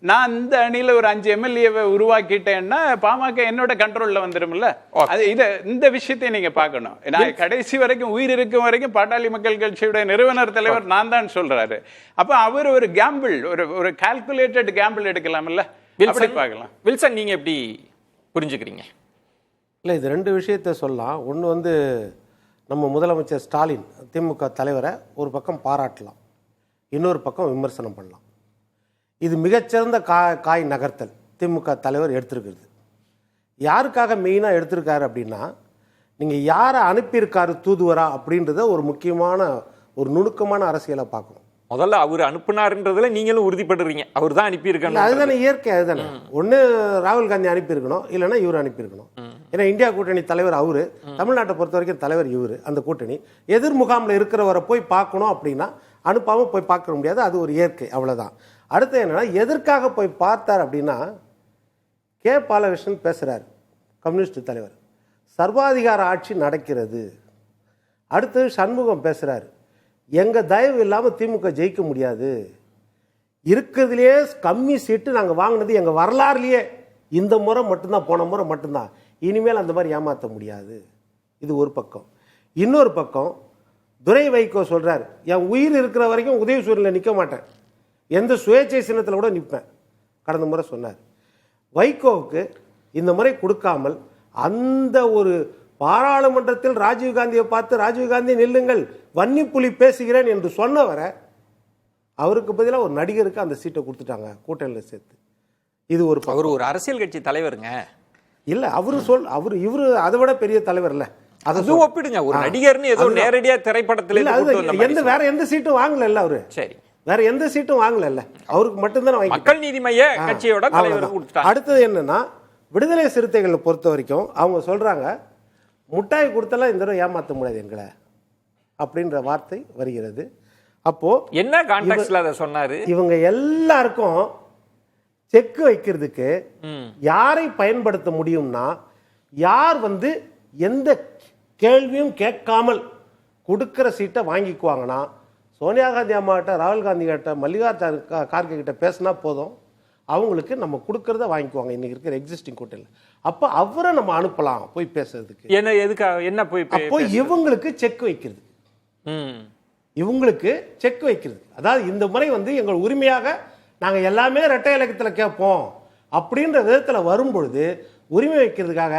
நான் இந்த அணியில ஒரு 5 எம்எல்ஏவை உருவாக்கிட்டேன்னா பாமக என்னோட கண்ட்ரோல்ல வந்துடும்ல. அது இந்த விஷயத்தை நீங்க பார்க்கணும். நான் கடைசி வரைக்கும் உயிர் இருக்கும் வரைக்கும் பாட்டாளி மக்கள் கட்சியுடைய நிறுவனர் தலைவர் நான் தான் சொல்றாரு. அப்ப அவர் ஒரு கேம்பிள், ஒரு கால்குலேட்டட் கேம்பிள் எடுக்கலாம்ல. அப்படி பார்க்கலாம். வில்சன், நீங்க எப்படி புரிஞ்சுக்கிறீங்க? இல்லை, இது 2 விஷயத்தை சொல்லலாம். ஒன்று நம்ம முதலமைச்சர் ஸ்டாலின் திமுக தலைவரை ஒரு பக்கம் பாராட்டலாம், இன்னொரு பக்கம் விமர்சனம் பண்ணலாம். இது மிகச்சிறந்த காய் நகர்த்தல் திமுக தலைவர் எடுத்திருக்கிறது. யாருக்காக மெயினாக எடுத்திருக்காரு அப்படின்னா, நீங்கள் யாரை அனுப்பியிருக்காரு தூதுவரா அப்படின்றத ஒரு முக்கியமான ஒரு நுணுக்கமான அரசியலை பார்க்கணும். முதல்ல அவர் அனுப்புனாருன்றதுல நீங்களும் உறுதிப்படுறீங்க, அவர் தான் அனுப்பியிருக்காங்க. அதுதானே இயற்கை. அதுதானே ஒன்று ராகுல் காந்தி அனுப்பியிருக்கணும், இல்லைன்னா இவர் அனுப்பியிருக்கணும். ஏன்னா இந்தியா கூட்டணி தலைவர் அவரு, தமிழ்நாட்டை பொறுத்த வரைக்கும் தலைவர் இவர். அந்த கூட்டணி எதிர் முகாமில் இருக்கிறவரை போய் பார்க்கணும் அப்படின்னா அனுப்பாமல் போய் பார்க்க முடியாது. அது ஒரு இயற்கை, அவ்வளோதான். அடுத்து என்னன்னா, எதற்காக போய் பார்த்தார் அப்படின்னா, கே பாலகிருஷ்ணன் பேசுகிறார், கம்யூனிஸ்ட் தலைவர், சர்வாதிகார ஆட்சி நடக்கிறது. அடுத்து சண்முகம் பேசுகிறார், எங்கள் தயவு இல்லாமல் திமுக ஜெயிக்க முடியாது, இருக்கிறதுலே கம்மி சீட்டு நாங்கள் வாங்கினது எங்கள் வரலாறுலேயே இந்த முறை மட்டும்தான், போன முறை மட்டும்தான், இனிமேல் அந்த மாதிரி ஏமாற்ற முடியாது இது ஒரு பக்கம். இன்னொரு பக்கம் துரை வைகோ சொல்றாரு, என் உயிர் இருக்கிற வரைக்கும் உதயசூரியனில் நிற்க மாட்டேன், எந்த சுயேட்சை சின்னத்தில் கூட நிற்பேன். கடந்த முறை சொன்னார். வைகோவுக்கு இந்த முறை கொடுக்காமல் அந்த ஒரு பாராளுமன்றத்தில் ராஜீவ்காந்தியை பார்த்து ராஜீவ்காந்தி நில்லுங்கள் வன்னி புலி பேசுகிறேன் என்று சொன்னவரை அவருக்கு பதிலாக ஒரு நடிகருக்கு அந்த சீட்டை கொடுத்துட்டாங்க கூட்டணியில் சேர்த்து. இது ஒரு அவர் ஒரு அரசியல் கட்சி தலைவருங்க. இல்ல அவரு இவரு அதை விட பெரிய தலைவர் இல்ல. அது ஒப்பிடுங்க. ஒரு நடிகர்னு ஏதோ நேரடியா திரைப்படத்துல வேற எந்த சீட்டும் வாங்கல அவரு. சரி, வேற எந்த சீட்டும் வாங்கல, அவருக்கு மட்டும்தான் மக்கள் நீதி மய்ய கட்சியோட தலைவர் கொடுத்தாங்க. அடுத்தது என்னன்னா, விடுதலை சிறுத்தைகளை பொறுத்த வரைக்கும் அவங்க சொல்றாங்க, முட்டாய் கொடுத்தெல்லாம் இந்த தடவை ஏமாற்ற முடியாது எங்களை அப்படின்ற வார்த்தை வருகிறது. அப்போ என்ன கான்டெக்ஸ்ட்ல அதை சொன்னாரு? இவங்க எல்லாருக்கும் செக் வைக்கிறதுக்கு யாரை பயன்படுத்த முடியும்னா, யார் எந்த கேள்வியும் கேட்காமல் கொடுக்கிற சீட்டை வாங்கிக்குவாங்கன்னா, சோனியா காந்தி அம்மாட்ட, ராகுல் காந்தி கிட்ட, மல்லிகார்ஜுன கார்கே கிட்ட பேசினா போதும், அவங்களுக்கு நம்ம கொடுக்கறத வாங்கிக்குவாங்க இன்னைக்கு இருக்கிற எக்ஸிஸ்டிங் கூட்டணியில். அப்போ அவரை நம்ம அனுப்பலாம் போய் பேசுறதுக்கு. என்ன போய் அப்போ இவங்களுக்கு செக் வைக்கிறது, இவங்களுக்கு செக் வைக்கிறது. அதாவது இந்த முறை எங்கள் உரிமையாக நாங்கள் எல்லாமே இரட்டை இலக்கத்தில் கேட்போம் அப்படின்ற விதத்தில் வரும்பொழுது உரிமை வைக்கிறதுக்காக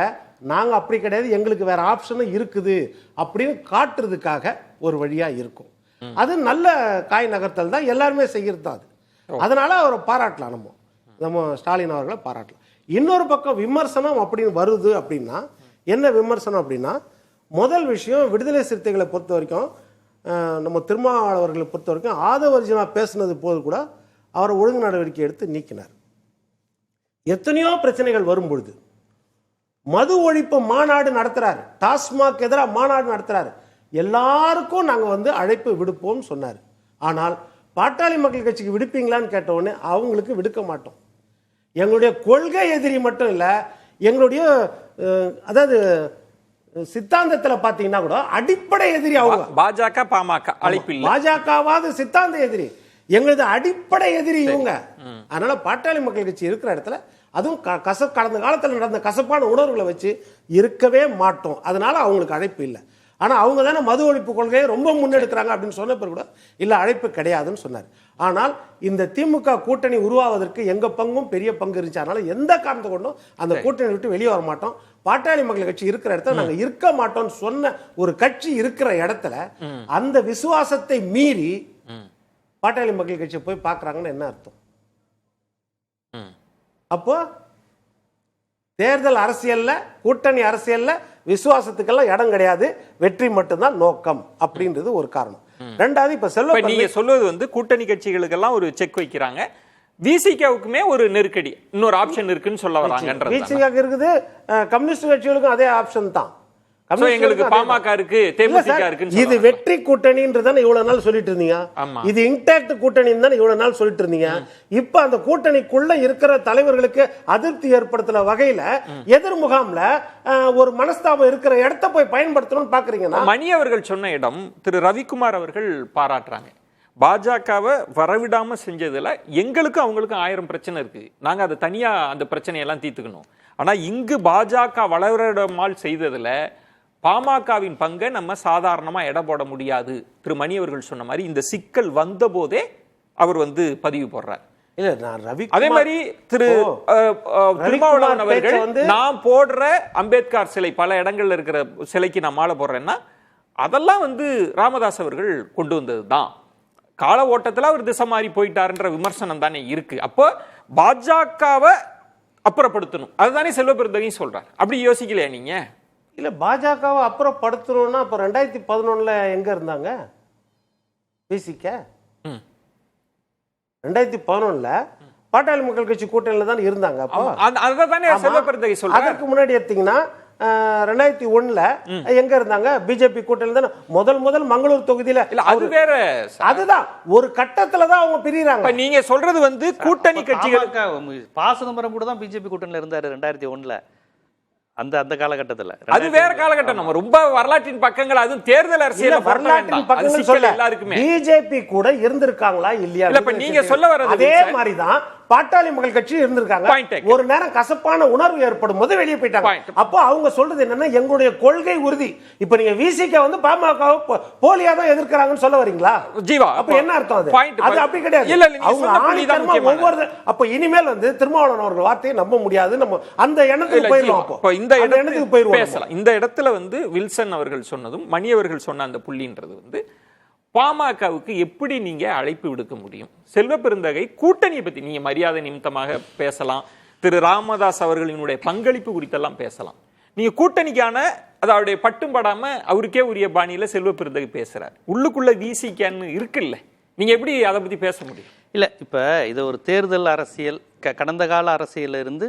நாங்கள் அப்படி கிடையாது, எங்களுக்கு வேற ஆப்ஷனும் இருக்குது அப்படின்னு காட்டுறதுக்காக ஒரு வழியாக இருக்கும். அது நல்ல காய் நகர்த்தல் தான், எல்லாருமே செய்கிறது தான் அது. அதனால அவரை பாராட்டலாம், நம்ம ஸ்டாலின் அவர்களை பாராட்டலாம். இன்னொரு பக்கம் விமர்சனம் அப்படின்னு வருது அப்படின்னா, என்ன விமர்சனம் அப்படின்னா, முதல் விஷயம் விடுதலை சிறுத்தைகளை பொறுத்த வரைக்கும், நம்ம திருமாவளவர்களை பொறுத்த வரைக்கும் ஆதவர்ஜனா பேசுனது போது கூட அவரை ஒழுங்கு நடவடிக்கை எடுத்து நீக்கினார். எத்தனையோ பிரச்சனைகள் வரும்பொழுது மது ஒழிப்பு மாநாடு நடத்துறாரு, டாஸ்மாக் எதிராக மாநாடு நடத்துறாரு, எல்லாருக்கும் நாங்கள் அழைப்பு விடுப்போம் சொன்னார். ஆனால் பாட்டாளி மக்கள் கட்சிக்கு விடுப்பீங்களான்னு கேட்ட உடனே அவங்களுக்கு விடுக்க மாட்டோம். எங்களுடைய கொள்கை எதிரி மட்டும் இல்லை, எங்களுடைய அதாவது சித்தாந்தத்தில் பார்த்தீங்கன்னா கூட அடிப்படை எதிரி அவங்க. பாஜக பாமக அழைப்பு இல்லை, பாஜகவாது சித்தாந்த எதிரி, எங்களது அடிப்படை எதிரி இவங்க. அதனால பாட்டாளி மக்கள் கட்சி இருக்கிற இடத்துல அதுவும் கடந்த காலத்தில் நடந்த கசப்பான உணர்வுகளை வச்சு இருக்கவே மாட்டோம். அதனால அவங்களுக்கு அழைப்பு இல்லை. ஆனால் அவங்க தானே மது ஒழிப்பு கொள்கையை ரொம்ப முன்னெடுக்கிறாங்க அப்படின்னு சொன்ன பிறகு கூட இல்லை, அழைப்பு கிடையாதுன்னு சொன்னார். ஆனால் இந்த திமுக கூட்டணி உருவாவதற்கு எங்கள் பங்கும் பெரிய பங்கு இருந்துச்சு. அதனால எந்த காரணத்தை கொண்டும் அந்த கூட்டணி விட்டு வெளியே வர மாட்டோம், பாட்டாளி மக்கள் கட்சி இருக்கிற இடத்துல நாங்கள் இருக்க மாட்டோம்னு சொன்ன ஒரு கட்சி இருக்கிற இடத்துல அந்த விசுவாசத்தை மீறி பாட்டாளி மக்கள் கட்சியை போய் பார்க்குறாங்கன்னு என்ன அர்த்தம்? அப்போ தேர்தல் அரசியல்ல, கூட்டணி அரசியல்ல விசுவாசத்துக்கெல்லாம் இடம் கிடையாது, வெற்றி மட்டும்தான் நோக்கம் அப்படின்றது ஒரு காரணம். ரெண்டாவது, இப்ப நீங்க சொல்வது கூட்டணி கட்சிகளுக்கெல்லாம் ஒரு செக் வைக்கிறாங்க, விசிகாவுக்குமே ஒரு நெருக்கடி, இன்னொரு ஆப்ஷன் இருக்குன்னு சொல்ல வராங்க. விசிகாவுக்கு இருக்குது, கம்யூனிஸ்ட் கட்சிகளுக்கும் அதே ஆப்ஷன் தான். எங்களுக்கு பாமக இருக்கு, தேமுதிக இருக்கு. இது வெற்றி கூட்டணின்றதானே இவ்வளவு நாள் சொல்லிட்டு இருந்தீங்க, இது இன்டாக்ட் கூட்டணி தானே இவ்வளவு நாள் சொல்லிட்டு இருந்தீங்க. இப்ப அந்த கூட்டணிக்குள்ள இருக்கிற தலைவர்களுக்கு அதிருப்தி ஏற்படுத்துற வகையில எதிர் முகாம்ல ஒரு மனஸ்தாபம் இருக்கிற இடத்த போய் பயன்படுத்தணும்னு பாக்குறீங்கன்னா, மணி அவர்கள் சொன்ன இடம் திரு ரவிக்குமார் அவர்கள் பாராட்டுறாங்க. பாஜகவை வரவிடாம செஞ்சதுல எங்களுக்கும் அவங்களுக்கும் 1000 பிரச்சனை இருக்கு, நாங்க அதை தனியா அந்த பிரச்சனையெல்லாம் தீர்த்துக்கணும். ஆனா இங்கு பாஜக வளவிடாமல் செய்ததுல பாமகவின் பங்கை நம்ம சாதாரணமா எடை போட முடியாது. திரு மணி அவர்கள் சொன்ன மாதிரி இந்த சிக்கல் வந்த போதே அவர் பதிவு போடுறார். அதே மாதிரி திரு திருமாவளவன் அவர்கள், நான் போடுற அம்பேத்கர் சிலை, பல இடங்கள்ல இருக்கிற சிலைக்கு நான் மாலை போடுறேன்னா அதெல்லாம் ராமதாஸ் அவர்கள் கொண்டு வந்ததுதான், கால ஓட்டத்துல அவர் திசை மாறி போயிட்டாருன்ற விமர்சனம் தானே இருக்கு. அப்போ பாஜகவை அப்புறப்படுத்தணும், அதுதானே செல்வ பெருந்தகையும் சொல்றாரு. அப்படி யோசிக்கலையா நீங்க? இல்ல, பாஜகவை அப்புறப்படுத்தணும்னா அப்ப 2011 எங்க இருந்தாங்க? பேசிக்க 2011 பாட்டாளி மக்கள் கட்சி கூட்டணியில தான் இருந்தாங்க. அப்போ அதுக்கு முன்னாடி எடுத்தீங்கன்னா 2001 எங்க இருந்தாங்க? பிஜேபி கூட்டணியில தான் முதல் மங்களூர் தொகுதியில. அது வேற, அதுதான் ஒரு கட்டத்துல தான் அவங்க பிரிறாங்க. நீங்க சொல்றது கூட்டணி கட்சிகள். பாசனம்பரம் கூட தான் பிஜேபி கூட்டணியில இருந்தாரு 2001 அந்த காலகட்டத்துல. அது வேற காலகட்டம், நம்ம ரொம்ப வரலாற்றின் பக்கங்கள், அதுவும் தேர்தல் அரசியல் வரலாற்றின் பக்கங்கள் சொல்ல எல்லாருக்குமே பிஜேபி கூட இருந்திருக்காங்களா இல்லையா? இல்ல, இப்ப நீங்க சொல்ல வர்றது அதே மாதிரிதான் பாட்டாளி மக்கள் கட்சி இருந்திருக்காங்க. Point taken. ஒரு நேரம் கசப்பான உணர்வு ஏற்படும் போது வெளியே போயிட்டாங்க. Point. அப்போ அவங்க சொல்றது என்னன்னா எங்களுடைய கொள்கை உறுதி. இப்ப நீங்க விசிக வந்து பாமக போலியா தான் எதிர்க்கறாங்கன்னு சொல்ல வரீங்களா? ஜீவா, அப்ப என்ன அர்த்தம் அது? Point. அது அப்படி கிடையாது. இல்ல, நீங்க அவங்க சொன்ன புள்ளி தான் ஆணித்தரமா முக்கியமானது. ஒவ்வொரு அப்ப இனிமேல் வந்து திருமாவளவன் அவர்கள் வார்த்தையை நம்ப முடியாது. நம்ம அந்த எண்ணத்துக்கு போயிடலாம். அப்போ இந்த எண்ணத்துக்கு போயிடுவோம். பேசலாம். இந்த இடத்துல வந்து வில்சன் அவர்கள் சொன்னதும் மணி அவர்கள் சொன்ன அந்த புள்ளின்றது வந்து பாமகவுக்கு எப்படி நீங்க அழைப்பு விடுக்க முடியும்? செல்வ பெருந்தகை கூட்டணியை பத்தி நீங்க மரியாதை நிமித்தமாக பேசலாம், திரு ராமதாஸ் அவர்களினுடைய பங்களிப்பு குறித்தெல்லாம் பேசலாம். நீங்க கூட்டணிக்கான அதாவது பட்டும் படாம அவருக்கே உரிய பாணியில செல்வ பெருந்தகை பேசுறாரு. உள்ளுக்குள்ள விசிகேன்னு இருக்குல்ல, நீங்க எப்படி அதை பத்தி பேச முடியும்? இல்லை, இப்போ இதை ஒரு தேர்தல் அரசியல் கடந்த கால அரசியலில் இருந்து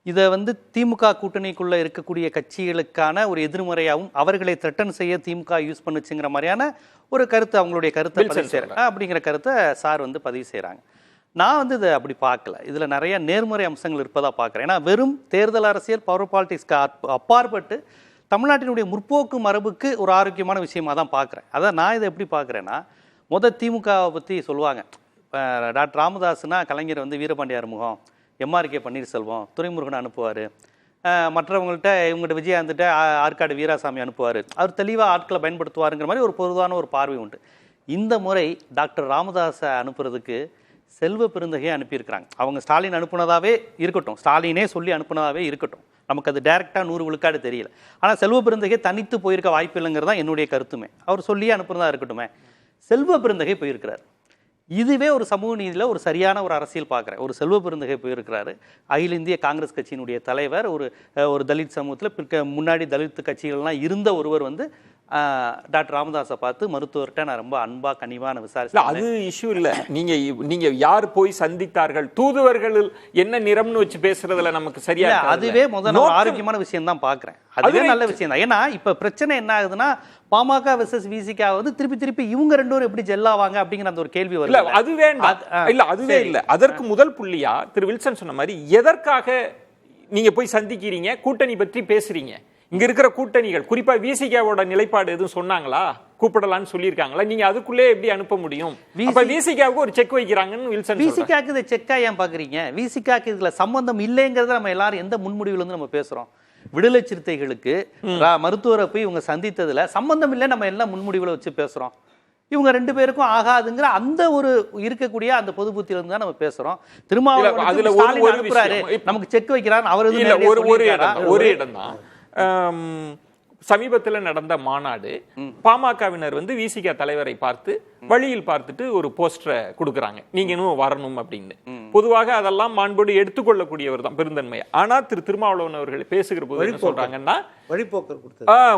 இதை வந்து திமுக கூட்டணிக்குள்ளே இருக்கக்கூடிய கட்சிகளுக்கான ஒரு எதிர்மறையாகவும் அவர்களை த்ரெட்டன் செய்ய திமுக யூஸ் பண்ணுச்சுங்கிற மாதிரியான ஒரு கருத்து, அவங்களுடைய கருத்தை பதிவு செய்கிறாங்க அப்படிங்கிற கருத்தை சார் வந்து பதிவு செய்கிறாங்க. நான் வந்து இதை அப்படி பார்க்கல. இதில் நிறைய நேர்மறை அம்சங்கள் இருப்பதாக பார்க்குறேன். ஏன்னா வெறும் தேர்தல் அரசியல் பவர் பாலிடிக்ஸ்க்கு அப்பாற்பட்டு தமிழ்நாட்டினுடைய முற்போக்கு மரபுக்கு ஒரு ஆரோக்கியமான விஷயமாக தான் பார்க்குறேன். அதான் நான் இதை எப்படி பார்க்குறேன்னா, திமுகவை பற்றி சொல்லுவாங்க, டாக்டர் ராமதாஸ்னா கலைஞர் வந்து வீரபாண்டிய ஆறுமுகம், எம்ஆர்கே பன்னீர்செல்வம், துரைமுருகன் அனுப்புவார், மற்றவங்கள்ட்ட இவங்கள்ட்ட விஜயகாந்த்கிட்ட ஆற்காடு வீராசாமி அனுப்புவார், அவர் தெளிவாக ஆட்களை பயன்படுத்துவாருங்கிற மாதிரி ஒரு பொதுவான ஒரு பார்வை உண்டு. இந்த முறை டாக்டர் ராமதாஸை அனுப்புறதுக்கு செல்வ பெருந்தகையை அனுப்பியிருக்கிறாங்க. அவங்க ஸ்டாலின் அனுப்புனதாகவே இருக்கட்டும், ஸ்டாலினே சொல்லி அனுப்புனதாகவே இருக்கட்டும், நமக்கு அது டைரெக்டாக 100 விழுக்காடு தெரியல. ஆனால் செல்வ பெருந்தகை தனித்து போயிருக்க வாய்ப்பு இல்லைங்கிறது தான் என்னுடைய கருத்துமே. அவர் சொல்லியே அனுப்புனதா இருக்கட்டுமே, செல்வ பெருந்தகை போயிருக்கிறார். இதுவே ஒரு சமூக நீதியில் ஒரு சரியான ஒரு அரசியல் பார்க்குறேன். ஒரு செல்வ பெருந்தகை போயிருக்கிறாரு. அகில இந்திய காங்கிரஸ் கட்சியினுடைய தலைவர், ஒரு தலித் சமூகத்தில் முன்னாடி தலித் கட்சிகள்லாம் இருந்த ஒருவர் வந்து டாக்டர் ராமதாஸை பார்த்து மருத்துவர்கிட்ட நான் ரொம்ப அன்பா கனிவான விசாரிச்சேன். அது இஷ்யூ இல்ல. நீங்க யார் போய் சந்தித்தார்கள், தூதுவர்கள் என்ன நிறம்னு வச்சு பேசுறதுல நமக்கு சரியா அதுவே முதல்ல ஆரோக்கியமான விஷயம் தான் பாக்குறேன். அதுவே நல்ல விஷயம் தான். ஏன்னா இப்ப பிரச்சனை என்ன ஆகுதுன்னா, பாமக வெர்சஸ் விசிகா வந்து திருப்பி இவங்க ரெண்டு பேரும் எப்படி ஜெல்லாவாங்க அப்படிங்கிற அந்த ஒரு கேள்வி வருது. இல்ல அது வேண்டாம். இல்ல அதுவே இல்ல. அதற்கு முதல் புள்ளியா திரு வில்சன் சொன்ன மாதிரி எதற்காக நீங்க போய் சந்திக்கிறீங்க, கூட்டணி பற்றி பேசுறீங்க? இங்க இருக்கிற கூட்டணிகள் குறிப்பா விசிகாவோட நிலைப்பாடு எதுவும் சொன்னாங்களா? கூப்பிடலாம்னு சொல்லியிருக்காங்களா? நீங்க அதுக்குள்ளே எப்படி அனுப்ப முடியும்? அப்ப விசிகாவுக்கு ஒரு செக் வைக்கிறாங்கன்னு வில்சன். விசிகாக்கு இதை செக்கா ஏன் பாக்குறீங்க? விசிகாக்கு இதுல சம்பந்தம் இல்லைங்கிறத நம்ம எல்லாரும் எந்த முன்முடிவுல இருந்து நம்ம பேசுறோம்? விடுதலை சிறுத்தைகளுக்கு மருத்துவரை போய் இவங்க சந்தித்ததுல சம்பந்தம் இல்லை நம்ம எல்லாம் முன்முடிவுல வச்சு பேசுறோம். இவங்க ரெண்டு பேருக்கும் ஆகாதுங்கிற அந்த ஒரு இருக்கக்கூடிய அந்த பொது புத்தியில இருந்து தான் நம்ம பேசுறோம். திருமாவளவன் அனுப்புறாரு, நமக்கு செக் வைக்கிறாரு. அவர் ஒரு இடம் தான். சமீபத்தில் நடந்த மாநாடு, பாமகவினர் வந்து விசிக தலைவரை பார்த்து வழியில் பார்த்துட்டு ஒரு போஸ்டரை கொடுக்குறாங்க, நீங்க இன்னும் வரணும் அப்படின்னு. பொதுவாக அதெல்லாம் மாண்போடு எடுத்துக்கொள்ளக்கூடியவர் தான் பெருந்தன்மையா. ஆனா திருமாவளவன் அவர்கள் பேசுகிற போது என்ன சொல்றாங்கன்னா, வழிபோக்கர்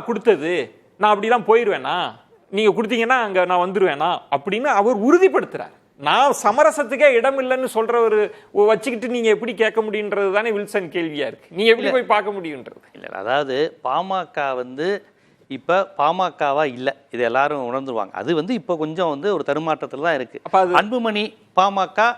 கொடுத்தது நான் அப்படிலாம் போயிருவேனா, நீங்க கொடுத்தீங்கன்னா அங்க நான் வந்துருவேனா அப்படின்னு அவர் உறுதிப்படுத்துறாரு. நான் சமரசத்துக்கே இடம் இல்லைன்னு சொல்றவர் வச்சுக்கிட்டு நீங்க எப்படி கேட்க முடியுன்றது தானே வில்சன் கேள்வியா இருக்கு. நீங்க எப்படி போய் பார்க்க முடியுன்றது இல்ல. அதாவது பாமக வந்து இப்ப பாமகவா இல்ல, இது எல்லாரும் உணர்ந்துருவாங்க. அது வந்து இப்ப கொஞ்சம் வந்து ஒரு தருமாற்றத்துல தான் இருக்கு. அன்புமணி பாமக,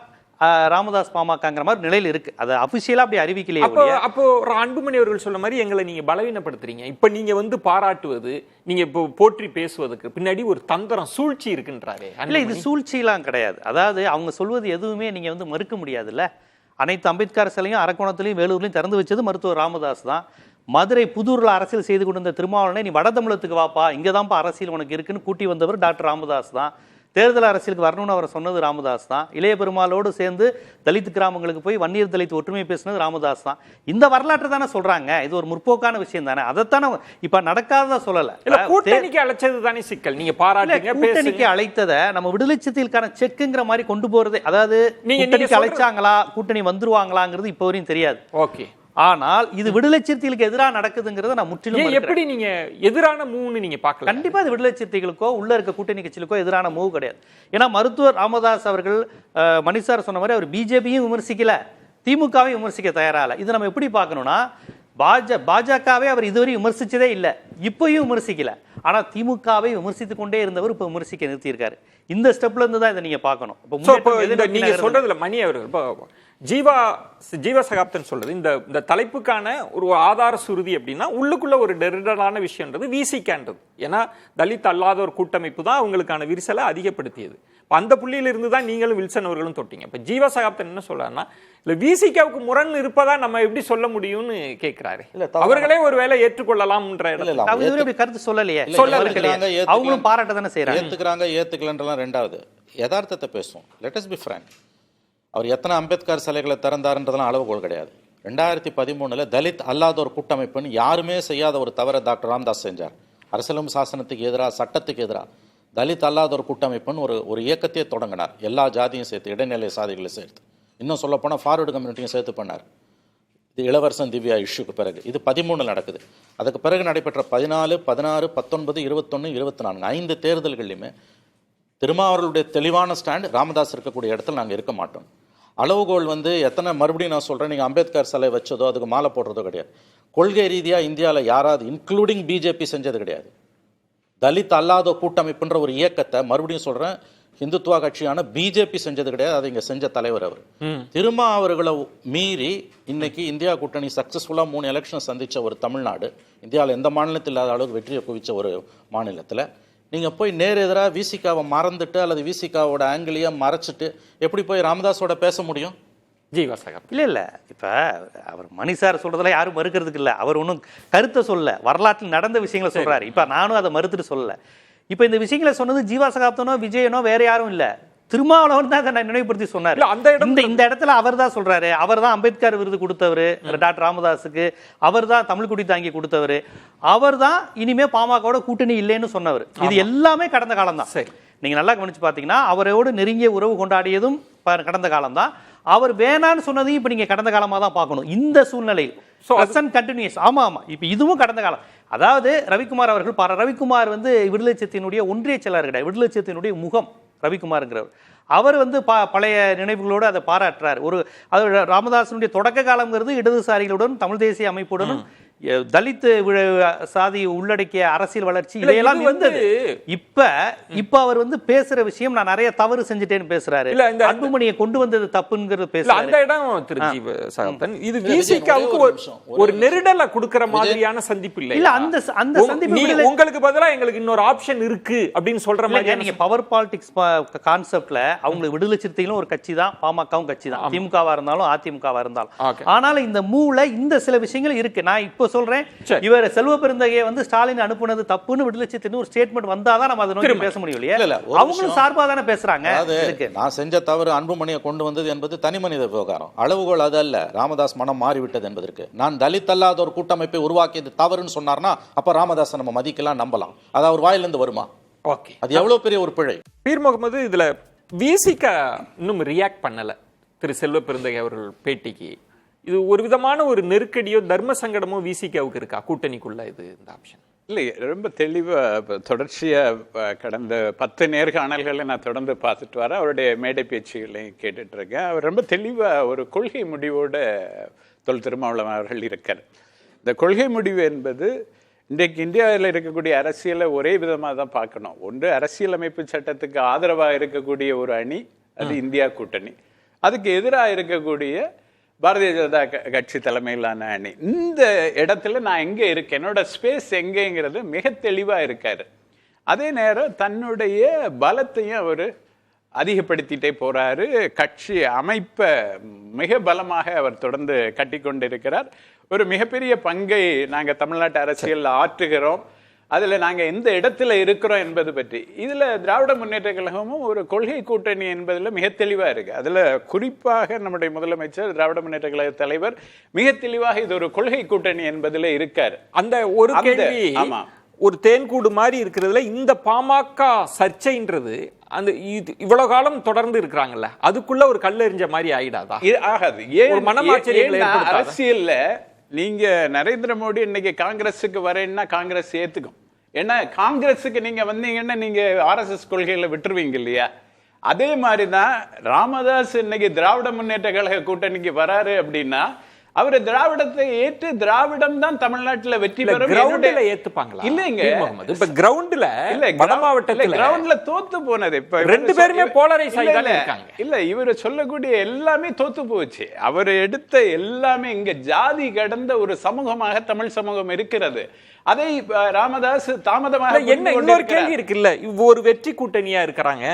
ராமதாஸ் பாமகங்கிற மாதிரி நிலையில் இருக்கு. அது அபிஷியலா அப்படி அறிவிக்கலையே. அப்போ அன்புமணி அவர்கள் சொல்ல மாதிரி எங்களை நீங்க பலவீனப்படுத்துறீங்க. இப்ப நீங்க வந்து பாராட்டுவது, நீங்க இப்போ போற்றி பேசுவதற்கு பின்னாடி ஒரு தந்திரம், சூழ்ச்சி இருக்குன்றாரே. இல்ல, இது சூழ்ச்சியெல்லாம் கிடையாது. அதாவது அவங்க சொல்வது எதுவுமே நீங்க வந்து மறுக்க முடியாதுல்ல. அனைத்து அம்பேத்கர் சிலையும் அரக்கோணத்திலையும் வேலூர்லையும் திறந்து வச்சது மருத்துவர் ராமதாஸ் தான். மதுரை புதூர்ல அரசியல் செய்து கொண்டு வந்த திருமாவளவனை நீ வட தமிழத்துக்கு வாப்பா, இங்கதான்ப்பா அரசியல் உனக்கு இருக்குன்னு கூட்டி வந்தவர் டாக்டர் ராமதாஸ் தான். தேர்தல் அரசியலுக்கு வரணும்னு அவர் சொன்னது ராமதாஸ் தான். இளைய பெருமாளோடு சேர்ந்து தலித் கிராமங்களுக்கு போய் வன்னியர் தலித் ஒற்றுமை பேசினது ராமதாஸ் தான். இந்த வரலாற்று தானே சொல்றாங்க. இது ஒரு முற்போக்கான விஷயம் தானே. அதைத்தானே இப்ப நடக்காத சொல்லல. கூட்டணிக்கு அழைச்சது தானே சிக்கல். நீங்க பாராட்டுங்க, கூட்டணிக்கு அழைத்ததை நம்ம விடுதலை சிறுத்தைகளுக்கான செக்குங்கிற மாதிரி கொண்டு போறது. அதாவது கூட்டணிக்கு அழைச்சாங்களா, கூட்டணி வந்துருவாங்களாங்கிறது இப்ப வரையும் தெரியாது. ஓகே. ஆனால் இது விடுதலை சிறுத்தைகளுக்கு எதிராக நடக்குதுங்கிறத நான் முற்றிலும் எப்படி நீங்க எதிரான மூவ்னு நீங்க பார்க்கல. கண்டிப்பா அது விடுதலை சிறுத்தைகளுக்கோ உள்ள இருக்க கூட்டணி கட்சிகளுக்கோ எதிரான மூவ் கிடையாது. ஏன்னா மருத்துவர் ராமதாஸ் அவர்கள் மணிசார் சொன்ன மாதிரி அவர் பிஜேபியும் விமர்சிக்கல, திமுகவையும் விமர்சிக்க தயாராகல. இது நம்ம எப்படி பார்க்கணும்னா, பாஜகவே அவர் இதுவரை விமர்சிச்சதே இல்லை, இப்பயும் விமர்சிக்கல. ஆனா திமுகவை விமர்சித்துக் கொண்டே இருந்தவர் இப்ப விமர்சிக்க நிறுத்தியிருக்காரு. இந்த ஸ்டெப்ல இருந்து தான் இதை நீங்க பார்க்கணும். நீங்க சொல்றதுல மணி அவர்கள் ஜீவ சகாப்தன் சொல்றது இந்த தலைப்புக்கான ஒரு ஆதார சுருதி அப்படின்னா உள்ளுக்குள்ள ஒரு நெருடலான விஷயம்ன்றது விசிகான்றது. ஏன்னா தலித் அல்லாத ஒரு கூட்டமைப்பு தான் அவங்களுக்கான விரிசலை அதிகப்படுத்தியது. அந்த புள்ளியில இருந்து தான் நீங்களும் வில்சன் அவர்களும் தொட்டீங்க. இப்ப ஜீவ சகாப்தன் என்ன சொல்றாருன்னா, இல்ல விசிகாவுக்கு முரண் இருப்பதா நம்ம எப்படி சொல்ல முடியும்னு கேட்கிறாரு. அவர்களே ஒருவேளை ஏற்றுக்கொள்ளலாம்ன்ற கருத்து சொல்லலையே, சொல்லல. அவங்களும் பாராட்ட தானே செய்யறாங்க. ஏத்துக்கிறாங்க ஏத்துக்கலன்றலாம் ரெண்டாவது. யதார்த்தத்தை பேசுவோம். Let us be frank. அவர் எத்தனை அம்பேத்கர் சிலைகளை திறந்தாருன்றதெல்லாம் அளவுகோல் கிடையாது. 2013 தலித் அல்லாத ஒரு கூட்டமைப்புன்னு யாருமே செய்யாத ஒரு தவறை டாக்டர் ராமதாஸ் செஞ்சார். அரசியலும் சாசனத்துக்கு எதிராக, சட்டத்துக்கு எதிராக தலித் அல்லாத ஒரு கூட்டமைப்புன்னு ஒரு இயக்கத்தையே தொடங்கினார். எல்லா ஜாதியும் சேர்த்து, இடைநிலை சாதிகளை சேர்த்து, இன்னும் சொல்லப்போனால் ஃபார்வர்டு கம்யூனிட்டியும் சேர்த்து பண்ணார். இது இளவரசன் திவ்யா இஷ்யூக்கு பிறகு. இது 13 நடக்குது. அதுக்கு பிறகு நடைபெற்ற 14, 16, 19, 21, 24 5 தேர்தல்கள்லையுமே திருமாவர்களுடைய தெளிவான ஸ்டாண்ட், ராமதாஸ் இருக்கக்கூடிய இடத்துல நாங்கள் இருக்க மாட்டோம். அளவுகோல் எத்தனை, மறுபடியும் நான் சொல்கிறேன், நீங்கள் அம்பேத்கர் சிலை வச்சதோ அதுக்கு மாலை போடுறதோ கிடையாது. கொள்கை ரீதியாக இந்தியாவில் யாராவது இன்க்ளூடிங் பிஜேபி செஞ்சது கிடையாது. தலித் அல்லாத கூட்டமைப்புன்ற ஒரு இயக்கத்தை, மறுபடியும் சொல்கிறேன், இந்துத்துவா கட்சியான பிஜேபி செஞ்சது கிடையாது. அதை இங்கே செஞ்ச தலைவர் அவர். திருமா அவர்களை மீறி இன்னைக்கு இந்தியா கூட்டணி சக்ஸஸ்ஃபுல்லாக 3 எலெக்ஷன் சந்தித்த ஒரு தமிழ்நாடு, இந்தியாவில் எந்த மாநிலத்தில் இல்லாத அளவுக்கு வெற்றியை குவிச்ச ஒரு மாநிலத்தில் நீங்கள் போய் நேர் எதிராக விசிகாவை மறந்துட்டு அல்லது விசிகாவோட ஆங்கிலியை மறைச்சிட்டு எப்படி போய் ராமதாஸோட பேச முடியும்? ஜீவாசகம் இல்ல இப்ப அவர் மணிசார் சொல்றதுல யாரும் மறுக்கிறதுக்கு இல்ல. அவர் ஒன்றும் கருத்தை சொல்ல, வரலாற்றில் நடந்த விஷயங்களை சொல்றாரு. இப்ப நானும் அதை மறுத்துட்டு சொல்லல. இப்ப இந்த விஷயங்களை சொன்னது ஜீவா சகாப்தனோ விஜயனோ வேற யாரும் இல்ல, திருமாவளவன் தான் அதை நினைவுபடுத்தி சொன்னார். இந்த இடத்துல அவர் தான் சொல்றாரு. அவர் தான் அம்பேத்கர் விருது கொடுத்தவர் டாக்டர் ராமதாஸுக்கு, அவர் தான் தமிழ் குடி தாங்கி கொடுத்தவர், அவர் தான் இனிமே பாமகவோட கூட்டணி இல்லைன்னு சொன்னவர். இது எல்லாமே கடந்த காலம் தான். நீங்க நல்லா கவனிச்சு பாத்தீங்கன்னா அவரோடு நெருங்கிய உறவு கொண்டாடியதும் கடந்த காலம் தான். அவர் வேணான்னு சொன்னதையும் இப்ப நீங்க கடந்த காலமா தான் பார்க்கணும். இந்த சூழ்நிலையில் கண்டினியூஸ். ஆமா ஆமா, இப்ப இதுவும் கடந்த காலம். அதாவது ரவிக்குமார் அவர்கள் ரவிக்குமார் விடுதலை சிறுத்தையினுடைய ஒன்றிய செயலாளர் கிடையாது, விடுதலை சிறுத்தையினுடைய முகம் ரவிக்குமார்ங்கிறவர். அவர் பழைய நினைவுகளோடு அதை பாராட்டுறார். ராமதாசனுடைய தொடக்க காலங்கிறது இடதுசாரிகளுடன், தமிழ் தேசிய அமைப்புடனும், தலித் சாதி உள்ளடக்கிய அரசியல் வளர்ச்சி இதையெல்லாம் இருந்தது. இப்ப அவர் பேசுற விஷயம், நான் நிறைய தவறு செஞ்சுட்டேன்னு பேசுறாரு. அன்புமணியை கொண்டு வந்தது தப்புங்கிறது பேசுறாரு. அந்த இடம் இது விசிகாவுக்கு ஒரு நெருடலை கொடுக்கிற மாதிரியான சந்திப்பு இல்லை. இல்ல அந்த சந்திப்பு உங்களுக்கு பதிலா எங்களுக்கு இன்னொரு ஆப்ஷன் இருக்கு அப்படின்னு சொல்ற மாதிரி. நீங்க பவர் பாலிடிக்ஸ் கான்செப்ட்ல அவங்களுக்கு விடுதலை சிறுத்தைகளும் ஒரு கட்சி தான், பாமகவும் கட்சி தான், திமுகவா இருந்தாலும் அதிமுகவா இருந்தாலும். ஆனாலும் இந்த மூவ்ல இந்த சில விஷயங்கள் இருக்கு. நான் இப்போ சொல்றேன், இவர் செல்வ பெருந்தகையை ஸ்டாலின் அனுப்புனது தப்புன்னு விடுதலை சிறுத்தைன்னு ஒரு ஸ்டேட்மெண்ட் வந்தாதான் நம்ம அதை நோக்கி பேச முடியும் இல்லையா? அவங்களும் சார்பா தானே பேசுறாங்க. நான் செஞ்ச தவறு அன்புமணியை கொண்டு வந்தது என்பது தனி மனித விவகாரம். அளவுகோல் அது அல்ல. ராமதாஸ் மனம் மாறிவிட்டது என்பதற்கு. நான் தலித் அல்லாத ஒரு கூட்டமைப்பை உருவாக்கியது தவறுன்னு சொன்னார்னா அப்ப ராமதாஸ் நம்ம மதிக்கலாம், நம்பலாம். அது அவர் வாயிலிருந்து வருமா? ஓகே, அது எவ்வளவு பெரிய ஒரு பிழை. பீர் முகமது இதுல விசிக இன்னும் ரியாக்ட் பண்ணல திரு செல்வ பெருந்தகை அவர்கள் பேட்டிக்கு. இது ஒரு விதமான ஒரு நெருக்கடியோ தர்ம சங்கடமோ விசிகாவுக்கு இருக்கா கூட்டணிக்குள்ள? இது இந்த ஆப்ஷன் இல்லை, ரொம்ப தெளிவாக தொடர்ச்சியாக கடந்த 10 நேர்காணல்களை நான் தொடர்ந்து பார்த்துட்டு வரேன். அவருடைய மேடை பேச்சுகளையும் கேட்டுட்டு இருக்கேன். அவர் ரொம்ப தெளிவாக ஒரு கொள்கை முடிவோட திருமாவளவன் அவர்கள் இருக்கார். இந்த கொள்கை முடிவு என்பது இன்றைக்கு இந்தியாவில் இருக்கக்கூடிய அரசியலை ஒரே விதமாக தான் பார்க்கணும். ஒன்று, அரசியலமைப்பு சட்டத்துக்கு ஆதரவாக இருக்கக்கூடிய ஒரு அணி, அது இந்தியா கூட்டணி. அதுக்கு எதிராக இருக்கக்கூடிய பாரதிய ஜனதா கட்சி தலைமையிலான அணி. இந்த இடத்துல நான் எங்கே இருக்கேன், என்னோட ஸ்பேஸ் எங்கேங்கிறது மிக தெளிவாக இருக்காரு. அதே நேரம் தன்னுடைய பலத்தையும் அவர் அதிகப்படுத்திட்டே போறாரு. கட்சி அமைப்பை மிக பலமாக அவர் தொடர்ந்து கட்டி கொண்டிருக்கிறார். ஒரு மிகப்பெரிய பங்கை நாங்கள் தமிழ்நாட்டு அரசியல் ஆற்றுகிறோம். அதில் நாங்கள் எந்த இடத்துல இருக்கிறோம் என்பது பற்றி இதில் திராவிட முன்னேற்ற கழகமும் ஒரு கொள்கை கூட்டணி என்பதில் மிக தெளிவாக இருக்கு. அதில் குறிப்பாக நம்முடைய முதலமைச்சர், திராவிட முன்னேற்ற கழக தலைவர் மிக தெளிவாக இது ஒரு கொள்கை கூட்டணி என்பதில் இருக்காரு. அந்த ஒரு கேள்வி, ஆமா, ஒரு தேன்கூடு மாதிரி இருக்கிறதுல இந்த பாமக சர்ச்சைன்றது அந்த இவ்வளவு காலம் தொடர்ந்து இருக்கிறாங்கல்ல, அதுக்குள்ள ஒரு கல்லெறிஞ்ச மாதிரி ஆயிடாதா? ஆகாது. ஏன் மனமாச்சரியங்களை அரசியல்ல நீங்க நரேந்திர மோடி இன்னைக்கு காங்கிரஸுக்கு வரேன்னா காங்கிரஸ் ஏத்துக்கும். ஏன்னா காங்கிரஸுக்கு நீங்க வந்தீங்கன்னா நீங்க ஆர்எஸ்எஸ் கொள்கைகளை விட்டுருவீங்க இல்லையா? அதே மாதிரிதான் ராமதாஸ் இன்னைக்கு திராவிட முன்னேற்ற கழக கூட்டணிக்கு வராரு அப்படின்னா அவர் திராவிடத்தை ஏற்று திராவிடம் தான் தமிழ்நாட்டுல வெற்றி பெறும் கிரவுண்ட்ல ஏத்துப்பாங்களா? இல்லைங்க, இப்ப கிரவுண்ட்ல இல்ல வட மாவட்டத்துல கிரவுண்ட்ல தோத்து போனது. இப்ப ரெண்டு பேருமே போலரைஸ் ஆகி தான் இருக்காங்க. இல்ல இவர் சொல்லக்கூடிய எல்லாமே தோத்து போச்சு. அவர் எடுத்த எல்லாமே இங்க ஜாதி கடந்த ஒரு சமூகமாக தமிழ் சமூகம் இருக்கிறது. அதை ராமதாஸ் தாமதமாக என்ன இன்னொரு கேள்வி இருக்குல்ல, ஒரு வெற்றி கூட்டணியா இருக்கிறாங்க,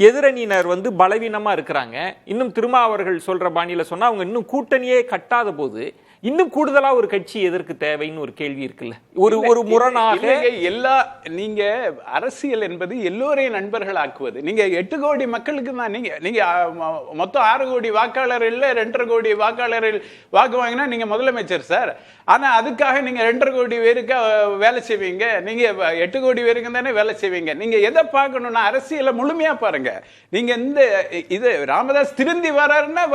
எதிரணியினர் பலவீனமா இருக்கிறாங்க, இன்னும் திருமாவர்கள் சொல்ற பாணியில சொன்னா அவங்க இன்னும் கூட்டணியே கட்டாத போது இன்னும் கூடுதலா ஒரு கட்சி எதற்கு தேவைன்னு ஒரு கேள்வி இருக்குல்ல. ஒரு முரணாக நீங்க அரசியல் என்பது எல்லோரையும் நண்பர்கள் ஆக்குவது. நீங்க 8 கோடி மக்களுக்கு தான் நீங்க மொத்தம் 6 கோடி வாக்காளர் இல்ல 2.5 கோடி வாக்காளர்கள் வாக்கு வாங்கினா நீங்க முதலமைச்சர் சார். ஆனா அதுக்காக நீங்க 2.5 கோடி பேருக்கு வேலை செய்வீங்க, நீங்க 8 கோடி பேருக்கு தானே வேலை செய்வீங்க. நீங்க எதை பார்க்கணும்னா அரசியல முழுமையா பாருங்க. நீங்க இது ராமதாஸ் திருந்தி வராருன்னா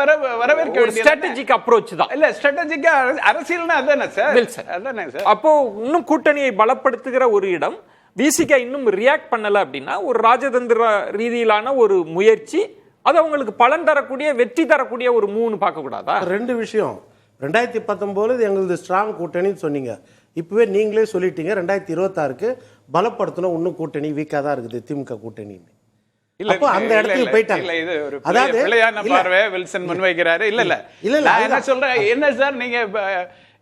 வரவேற்க வேண்டிய ஸ்ட்ராட்டஜிக் அப்ரோச் தான். இல்ல ஸ்ட்ராட்டஜிக்கா அரசியல்னா அதானே சார். அதானே சார். அப்போ இன்னும் கூட்டணியை பலப்படுத்துகிற ஒரு இடம் விசிக இன்னும் ரியாக்ட் பண்ணல அப்படின்னா ஒரு ராஜதந்திர ரீதியிலான ஒரு முயற்சி, அது அவங்களுக்கு பலன் தரக்கூடிய வெற்றி தரக்கூடிய ஒரு மூணு பார்க்க கூடாதா? ரெண்டு விஷயம். 2019 எங்களது ஸ்ட்ராங் கூட்டணின்னு சொன்னீங்க, இப்பவே நீங்களே சொல்லிட்டீங்க 2026க்கு பலப்படுத்தணும், இன்னும் கூட்டணி வீக்கா தான் இருக்குது திமுக கூட்டணி. அப்போ அந்த இடத்துக்கு போயிட்டாங்க. இது ஒரு பிழையான பார்வை வில்சன் முன்வைக்கிறாரு. இல்ல நான் என்ன சொல்றேன், என்ன சார் நீங்க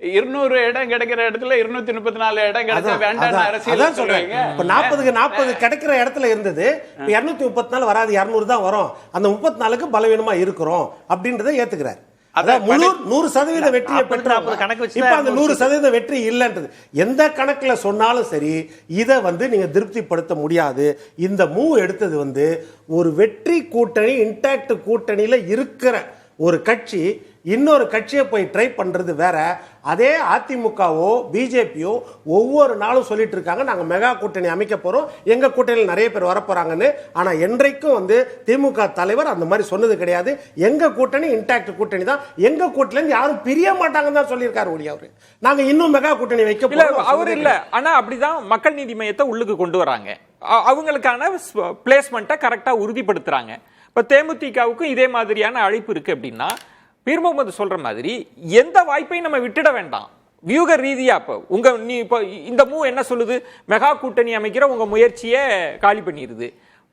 200 இடம் கிடைக்கிற இடத்துல 234 இடம் கிடைச்சா வேண்டாம் அரசியல் சொல்றீங்க. இப்ப 40க்கு 40 கிடைக்கிற இடத்துல இருந்தது 234 வராது, 200 தான் வரும். அந்த 34க்கு பலவீனமா இருக்கிறோம் அப்படின்றத ஏத்துக்கிறார். அதான் 100% வெற்றியை பெற்றாங்க. இப்ப அந்த 100% வெற்றி இல்லைன்றது எந்த கணக்குல சொன்னாலும் சரி, இதை நீங்க திருப்திப்படுத்த முடியாது. இந்த மூவ் எடுத்தது ஒரு வெற்றி கூட்டணி, இன்டாக்ட் கூட்டணியில இருக்கிற ஒரு கட்சி இன்னொரு கட்சியை போய் ட்ரை பண்றது வேற. அதே அதிமுகவோ பிஜேபியோ ஒவ்வொரு நாளும் சொல்லிட்டு இருக்காங்க, நாங்க மெகா கூட்டணி அமைக்க போறோம், எங்க கூட்டணியில் நிறைய பேர் வரப்போறாங்கன்னு. ஆனா என்றைக்கும் திமுக தலைவர் அந்த மாதிரி சொன்னது கிடையாது. எங்க கூட்டணி இன்டாக்ட் கூட்டணி தான், எங்க கூட்டணியில யாரும் பிரிய மாட்டாங்கன்னு தான் சொல்லியிருக்காரு ஒழிய அவரு நாங்க இன்னும் மெகா கூட்டணி வைக்க போறோம் அவர் இல்ல. ஆனா அப்படிதான் மக்கள் நீதி மையத்தை உள்ளுக்கு கொண்டு வராங்க, அவங்களுக்கான பிளேஸ்மெண்ட்டை கரெக்டா உறுதிப்படுத்துறாங்க. இப்ப தேமுதிகவுக்கும் இதே மாதிரியான அழைப்பு இருக்கு அப்படின்னா பீர் முகமது சொல்ற மாதிரி எந்த வாய்ப்பையும் நம்ம விட்டுட வேண்டாம். வியூக ரீதியா இப்ப இந்த மூவ் என்ன சொல்லுது, மெகா கூட்டணி அமைக்கிற உங்க முயற்சியை காலி பண்ணிடுது.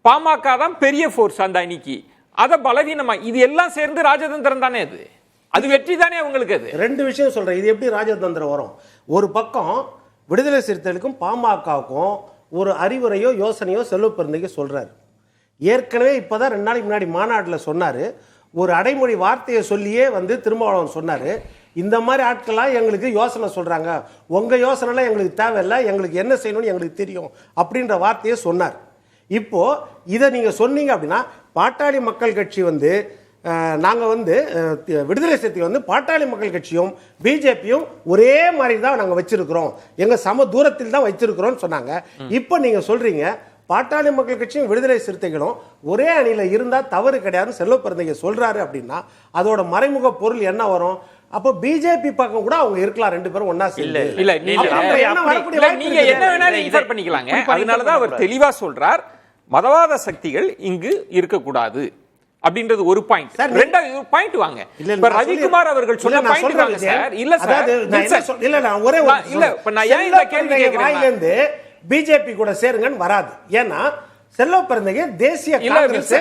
பாமக தான் பெரிய ஃபோர்ஸ் அந்த அணிக்கு, அத பலவீனமா இது எல்லாம் சேர்ந்து ராஜதந்திரம் தானே, அது வெற்றி தானே உங்களுக்கு. அது ரெண்டு விஷயம் சொல்றேன், இது எப்படி ராஜதந்திரம் வரும்? ஒரு பக்கம் விடுதலை சிறுத்தைகளுக்கும் பாமகவுக்கும் ஒரு அறிவுரையோ யோசனையோ செல்வ பெருந்தகை சொல்றாரு. ஏற்கனவே இப்பதான் 2 நாளைக்கு முன்னாடி மாநாட்டில் சொன்னாரு, ஒரு அடைமொழி வார்த்தையை சொல்லியே திருமாவளவன் சொன்னாரு, இந்த மாதிரி ஆட்கள்லாம் எங்களுக்கு யோசனை சொல்றாங்க, உங்க யோசனைலாம் எங்களுக்கு தேவையில்லை, எங்களுக்கு என்ன செய்யணும்னு எங்களுக்கு தெரியும் அப்படின்ற வார்த்தையை சொன்னார். இப்போ இதை நீங்க சொன்னீங்க அப்படின்னா பாட்டாளி மக்கள் கட்சி நாங்க விடுதலை சிறுத்தை பாட்டாளி மக்கள் கட்சியும் பிஜேபியும் ஒரே மாதிரி தான் நாங்க வச்சிருக்கிறோம், எங்க சம தூரத்தில் தான் வச்சிருக்கிறோம் சொன்னாங்க. இப்போ நீங்க சொல்றீங்க பாட்டாளி மக்கள் கட்சியும் விடுதலை சிறுத்தைகளும் ஒரே அணியில இருந்தா தவறு கிடையாதுன்னு செல்வ பெருந்தகை சொல்றாரு அப்படின்னா அதோட மறைமுக பொருள் என்ன வரும்? அப்போ பிஜேபி பக்கம் கூட அவங்க இருக்கலாம், 2 பேரும் ஒண்ணா சேர்ந்து. இல்ல நீங்க என்ன வேணாலும் இன்ஃபர் பண்ணிக்கலாங்க. அதனாலதான் அவர் தெளிவா சொல்றார், மதவாத சக்திகள் இங்கு இருக்கக்கூடாது அப்படின்றது ஒரு பாயிண்ட். ரெண்டாவது பாயிண்ட் வாங்க, இப்ப ரவிக்குமார் அவர்கள் சொன்ன பாயிண்ட் வாங்க சார். இல்ல சார், இல்ல நான் ஒரே இல்ல இப்ப நான் ஏன் இந்த கேள்வி கேக்குறேன், பிஜேபி கூட சேருங்கன்னு வராது. ஏன்னா செல்வ பெருந்தகை தேசிய காங்கிரஸ்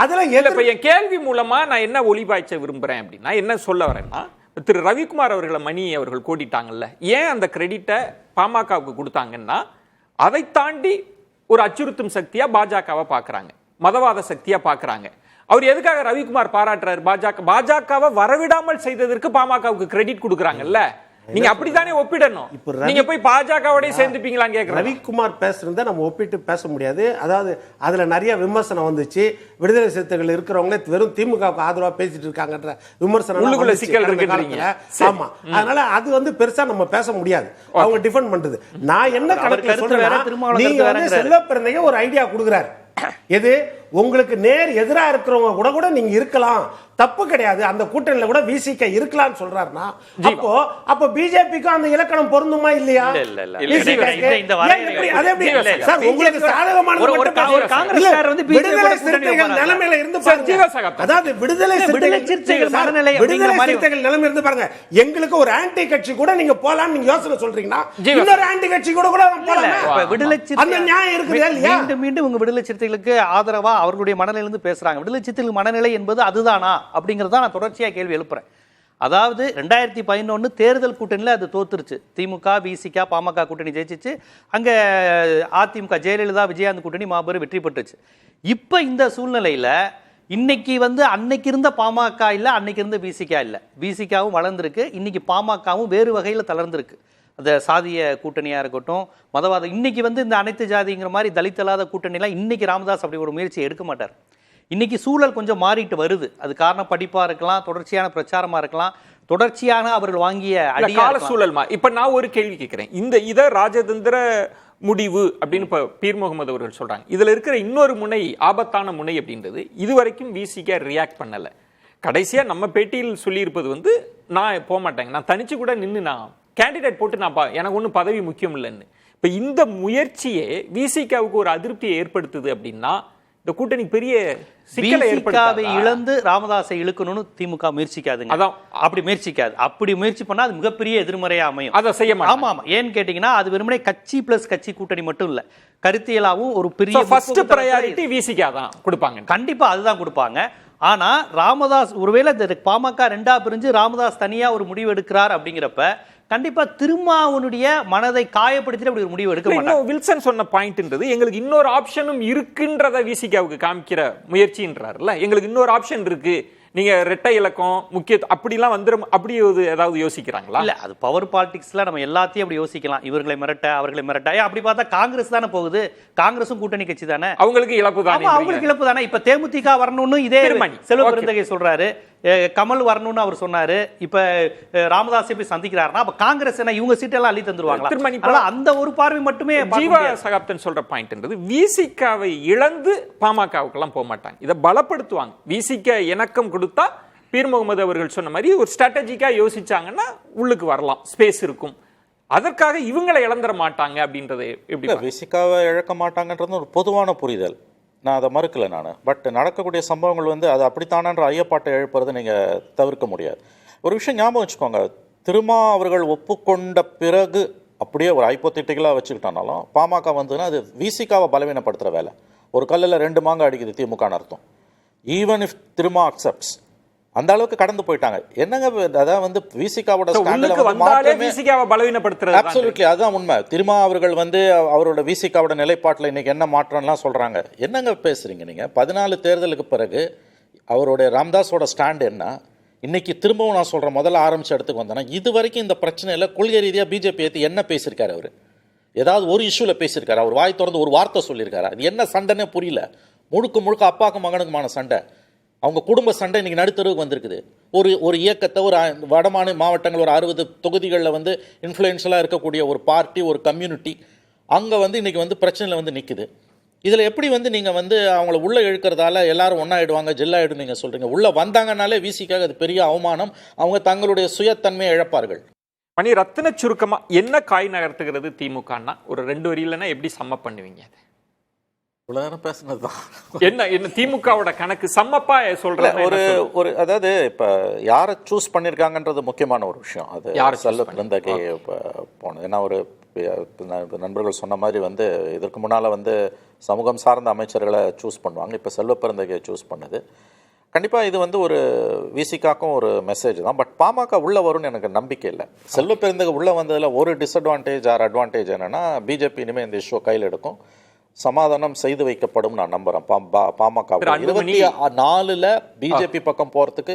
அதுல என் கேள்வி மூலமா நான் என்ன ஒளிபாய்ச்ச விரும்புறேன் அப்படின்னா என்ன சொல்ல வரேன்னா, திரு ரவிக்குமார் அவர்களை மணி அவர்கள் கோடிட்டாங்கல்ல, ஏன் அந்த கிரெடிட்டை பாமகவுக்கு கொடுத்தாங்கன்னா அதை தாண்டி ஒரு அச்சுறுத்தும் சக்தியா பாஜகவை பாக்குறாங்க, மதவாத சக்தியா பாக்குறாங்க. அவர் எதுக்காக ரவிக்குமார் பாராட்டுறாரு? பாஜகவை வரவிடாமல் செய்ததற்கு பாமகவுக்கு கிரெடிட் கொடுக்குறாங்கல்ல, நீங்க அப்படித்தானே ஒப்பிடணும். நீங்க போய் பாஜகவோட சேர்ந்துப்பீங்களான்னு கேக்குறேன். ரவிக்குமார் பேசுறத நம்ம ஒப்பிட்டு பேச முடியாது. அதாவது அதுல நிறைய விமர்சனம் வந்துச்சு, விடுதலை சிறுத்தைகள் இருக்கிறவங்களே வெறும் திமுகவுக்கு ஆதரவா பேசிட்டு இருக்காங்கன்ற விமர்சனம் உள்ளுக்குள்ள சிக்கல் இருக்கு. ஆமா, அதனால அது பெருசா நம்ம பேச முடியாது, அவங்க டிஃபெண்ட் பண்றது. நான் என்ன கணக்குல சொல்றேன், நீங்க செல்வ பெருந்தகை ஒரு ஐடியா கொடுக்குறாரு, எது உங்களுக்கு நேர் எதிரா இருக்கிறவங்க கூட நீங்க இருக்கலாம், தப்பு கிடையாது, அந்த கூட்டணியில கூட விசிக இருக்கலாம்னு சொல்றாருன்னா அப்போ பிஜேபிக்கும் அந்த இலக்கணம் பொருந்துமா இல்லையா? உங்களுக்கு சாதகமான நிலைமையில இருந்து பாருங்க, அதாவது விடுதலை சிறுத்தைகள் நிலைமை இருந்து பாருங்க, எங்களுக்கு ஒரு ஆன்டி கட்சி கூட நீங்க போலாம் நீங்க யோசனை சொல்றீங்கன்னா இன்னொரு ஆன்டி கட்சி கூட போலாம். விடுதலை அந்த நியாயம் இருக்குது இல்லையா? மீண்டும் மீண்டும் உங்க விடுதலை சிறுத்தைகளுக்கு ஆதரவா அவர்களுடைய மனநிலையிலிருந்து பேசுறாங்க. விடுதலை சிறுத்தைகள் மனநிலை என்பது அதுதானா அப்படிங்கறத நான் தொடர்ச்சியா கேள்வி எழுப்புறேன். அதாவது 2011 தேர்தல் கூட்டணியில் அது தோத்துருச்சு. திமுக, விசிக, பாமக கூட்டணி ஜெயிச்சிச்சு. அங்கே அதிமுக ஜெயலலிதா, விஜயகாந்த் கூட்டணி மாபெரும் வெற்றி பெற்றுச்சு. இப்போ இந்த சூழ்நிலையில் இன்னைக்கு அன்னைக்கு இருந்த பாமக இல்லை, அன்னைக்கு இருந்த விசிக இல்லை. விசிகாவும் வளர்ந்துருக்கு, இன்னைக்கு பாமகவும் வேறு வகையில் தளர்ந்துருக்கு. அந்த சாதிய கூட்டணியாக இருக்கட்டும், மதவாதம். இன்னைக்கு இந்த அனைத்து ஜாதிங்கிற மாதிரி தலித் அல்லாத கூட்டணிலாம் இன்னைக்கு ராமதாஸ் அப்படி ஒரு முயற்சி எடுக்க மாட்டார். இன்னைக்கு சூழல் கொஞ்சம் மாறிட்டு வருது. அது காரணம் படிப்பா இருக்கலாம், தொடர்ச்சியான பிரச்சாரமா இருக்கலாம், தொடர்ச்சியான அவர்கள் வாங்கிய கால சூழல். இப்ப நான் ஒரு கேள்வி கேட்கிறேன். இத ராஜதந்திர முடிவு அப்படின்னு இப்ப பீர் முகமது அவர்கள் சொல்றாங்க. இதுல இருக்கிற இன்னொரு முனை, ஆபத்தான முனை அப்படின்றது இதுவரைக்கும் விசிக ரியாக்ட் பண்ணல. கடைசியா நம்ம பேட்டியில் சொல்லி இருப்பது நான் போக மாட்டேங்க, நான் தனிச்சு கூட நின்று நான் கேண்டிடேட் போட்டு நான் எனக்கு ஒன்றும் பதவி முக்கியம் இல்லைன்னு. இப்ப இந்த முயற்சியே விசிகாவுக்கு ஒரு அதிருப்தியை ஏற்படுத்துது அப்படின்னா இந்த கூட்டணி பெரிய சிக்கலை ஏற்படுத்தாது. இழந்து ராமதாஸை இழுக்கணும்னு திமுக முயற்சிக்காதுங்க. அதான் அப்படி முயற்சிக்காது. அப்படி முயற்சி பண்ணா அது மிகப்பெரிய எதிர்மறையா அமையும். அதை செய்ய மாட்டாங்க. ஆமா ஆமா. ஏன்னு கேட்டீங்கன்னா அது வெறுமனே கட்சி பிளஸ் கட்சி கூட்டணி மட்டும் இல்ல, கருத்தியலாவும் ஒரு பெரிய ஃபர்ஸ்ட் பிரையாரிட்டி விசிகா தான் கொடுப்பாங்க. கண்டிப்பா அதுதான் கொடுப்பாங்க. ஆனா ராமதாஸ் ஒருவேளை பாமக ரெண்டா பிரிஞ்சு ராமதாஸ் தனியா ஒரு முடிவு எடுக்கிறார் அப்படிங்கிறப்ப கண்டிப்பா திருமாவனுடைய மனதை காயப்படுத்திட்டு அப்படி ஒரு முடிவு எடுக்க மாட்டாங்க. வில்சன் சொன்ன பாயிண்ட்ன்றது எங்களுக்கு இன்னொரு ஆப்ஷனும் இருக்குன்றத விசிகாவுக்கு காமிக்கிற முயற்சின்றாருல்ல. எங்களுக்கு இன்னொரு ஆப்ஷன் இருக்கு, நீங்க ரெட்டை இலக்கம் முக்கியத்துவம் அப்படிலாம் வந்துடும், அப்படி ஏதாவது யோசிக்கிறாங்களா? இல்ல, அது பவர் பாலிடிக்ஸ்ல நம்ம எல்லாத்தையும் அப்படி யோசிக்கலாம். இவர்களை மிரட்ட, அவர்களை மிரட்ட. அப்படி பார்த்தா காங்கிரஸ் தானே போகுது, காங்கிரஸும் கூட்டணி கட்சி தானே, அவங்களுக்கு இழப்பு தானே. அவங்களுக்கு இழப்பு தானே. இப்ப தேமுதிக வரணும்னு இதே செல்வ பெருந்தகை சொல்றாரு, கமல் வரணும்னு அவர் சொன்னாரு. இப்ப ராமதாஸ் போய் சந்திக்கிறாருன்னா அப்ப காங்கிரஸ் என்ன இவங்க சீட்டெல்லாம் அள்ளி தந்துருவாங்களா? அந்த ஒரு பார்வை மட்டுமே. ஜீவா சகாப்தன் சொல்ற பாயிண்ட் விசிகாவை இழந்து பாமகவுக்கு எல்லாம் போக மாட்டாங்க, இதை பலப்படுத்துவாங்க. விசிக இணக்கம் கொடுத்தா பீர் முகமது அவர்கள் சொன்ன மாதிரி ஒரு ஸ்ட்ராட்டஜிக்கா யோசிச்சாங்கன்னா உள்ளுக்கு வரலாம், ஸ்பேஸ் இருக்கும். அதற்காக இவங்களை இழந்துட மாட்டாங்க அப்படின்றது எப்படி? விசிகாவை இழக்க மாட்டாங்கன்றது ஒரு பொதுவான புரிதல், நான் அதை மறுக்கலை நான். பட் நடக்கக்கூடிய சம்பவங்கள் அது அப்படித்தானன்ற ஐயப்பாட்டை எழுப்புறதை நீங்கள் தவிர்க்க முடியாது. ஒரு விஷயம் ஞாபகம் வச்சுக்கோங்க, திருமா அவர்கள் ஒப்புக்கொண்ட பிறகு அப்படியே ஒரு ஹைப்போதெட்டிக்கலாக வச்சுக்கிட்டானாலும் பாமக வந்ததுன்னா அது விசிகாவை பலவீனப்படுத்துகிற வேலை. ஒரு கல்லில் 2 மாங்காய் அடிக்குது திமுகன்னு அர்த்தம். ஈவன் இஃப் திருமா அக்செப்ட்ஸ், அந்த அளவுக்கு கடந்து போயிட்டாங்க. என்னங்க அதான் விசிகாவோட அப்சல்யூட்லி அதுதான் உண்மை. திருமா அவர்கள் அவரோட விசிகாவோட நிலைப்பாட்டில் இன்னைக்கு என்ன மாற்றம்லாம் சொல்றாங்க. என்னங்க பேசுறீங்க நீங்க? 14 தேர்தலுக்கு பிறகு அவருடைய ராமதாஸோட ஸ்டாண்ட் என்ன? இன்னைக்கு திரும்பவும் நான் சொல்றேன், முதல்ல ஆரம்பிச்ச இடத்துக்கு வந்தேன்னா இது வரைக்கும் இந்த பிரச்சனையில கொள்கை ரீதியா பிஜேபி ஏற்றி என்ன பேசியிருக்காரு? அவர் ஏதாவது ஒரு இஷ்யூல பேசியிருக்காரு? அவர் வாய் திறந்து ஒரு வார்த்தை சொல்லியிருக்காரு? அது என்ன சண்டைன்னே புரியல. முழுக்க அப்பாக்கும் மகனுக்குமான சண்டை, அவங்க குடும்ப சண்டை இன்னைக்கு நடுத்தருவுக்கு வந்திருக்குது. ஒரு இயக்கத்தை ஒரு வடமாநில மாவட்டங்கள் ஒரு 60 தொகுதிகளில் இன்ஃப்ளூயன்ஷியலாக இருக்கக்கூடிய ஒரு பார்ட்டி, ஒரு கம்யூனிட்டி அங்கே இன்னைக்கு பிரச்சனையில் நிற்குது. இதில் எப்படி நீங்கள் அவங்கள உள்ளே இழுக்கிறதால எல்லாரும் ஒன்றாயிடுவாங்க, ஜெல்லாயிடும் நீங்கள் சொல்கிறீங்க. உள்ளே வந்தாங்கனாலே விசிக்காக அது பெரிய அவமானம், அவங்க தங்களுடைய சுயத்தன்மையை இழப்பார்கள். மணி ரத்தின சுருக்கமா என்ன காய் நகர்த்துகிறது திமுகன்னா ஒரு 2 வரியிலன்னா எப்படி சம்ம பண்ணுவீங்க? பேசுனதுதான் என்ன திமுகவோட கணக்கு சம்மப்பா சொல்ற ஒரு அதாவது இப்ப யாரை சூஸ் பண்ணிருக்காங்கன்றது முக்கியமான ஒரு விஷயம். அது செல்வ பெருந்தகை போனது. ஏன்னா ஒரு நண்பர்கள் சொன்ன மாதிரி இதற்கு முன்னால சமூகம் சார்ந்த அமைச்சர்களை சூஸ் பண்ணுவாங்க. இப்ப செல்வ பெருந்தகையை சூஸ் பண்ணுது. கண்டிப்பா இது ஒரு விசிகாக்கும் ஒரு மெசேஜ் தான். பட் பாமக உள்ள வரும்னு எனக்கு நம்பிக்கை இல்லை. செல்வ பெருந்தகை உள்ள வந்ததுல ஒரு டிஸ்அட்வான்டேஜ் ஆர் அட்வான்டேஜ் என்னன்னா, பிஜேபி இனிமே இந்த இஷ்யூ கையில் எடுக்கும், சமாதானம் செய்து வைக்கப்படும் நான் நம்புறேன். பாமக 24ல் பிஜேபி பக்கம் போறதுக்கு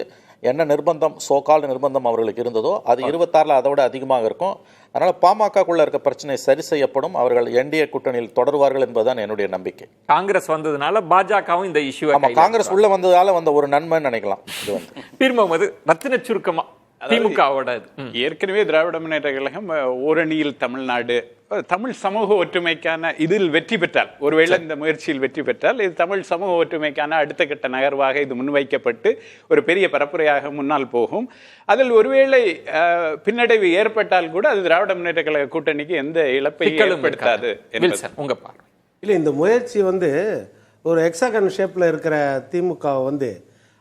என்ன நிர்பந்தம், சோகால் நிர்பந்தம் அவர்களுக்கு இருந்ததோ அது 26ல் அதை விட அதிகமாக இருக்கும். அதனால பாமகக்குள்ள இருக்க பிரச்சனை சரி செய்யப்படும், அவர்கள் என்டிஏ கூட்டணியில் தொடருவார்கள் என்பதுதான் என்னுடைய நம்பிக்கை. காங்கிரஸ் வந்ததுனால பாஜகவும் இந்த இஷ்யூ, காங்கிரஸ் உள்ள வந்ததால ஒரு நன்மைன்னு நினைக்கலாம். பீர் முகமது ரத்தின சுருக்கமா திமுகவோட ஏற்கனவே திராவிட முன்னேற்ற கழகம் ஓரணியில் தமிழ்நாடு, தமிழ் சமூக ஒற்றுமைக்கான இதில் வெற்றி பெற்றால், ஒருவேளை இந்த முயற்சியில் வெற்றி பெற்றால் இது தமிழ் சமூக ஒற்றுமைக்கான அடுத்த கட்ட நகர்வாக இது முன்வைக்கப்பட்டு ஒரு பெரிய பரப்புரையாக முன்னால் போகும். அதில் ஒருவேளை பின்னடைவு ஏற்பட்டால் கூட அது திராவிட முன்னேற்ற கழக கூட்டணிக்கு எந்த இழப்பையும் ஏற்படுத்தாது. உங்க பார்வை இல்லை, இந்த முயற்சி வந்து ஒரு ஹெக்ஸாகன் ஷேப்ல இருக்கிற திமுக வந்து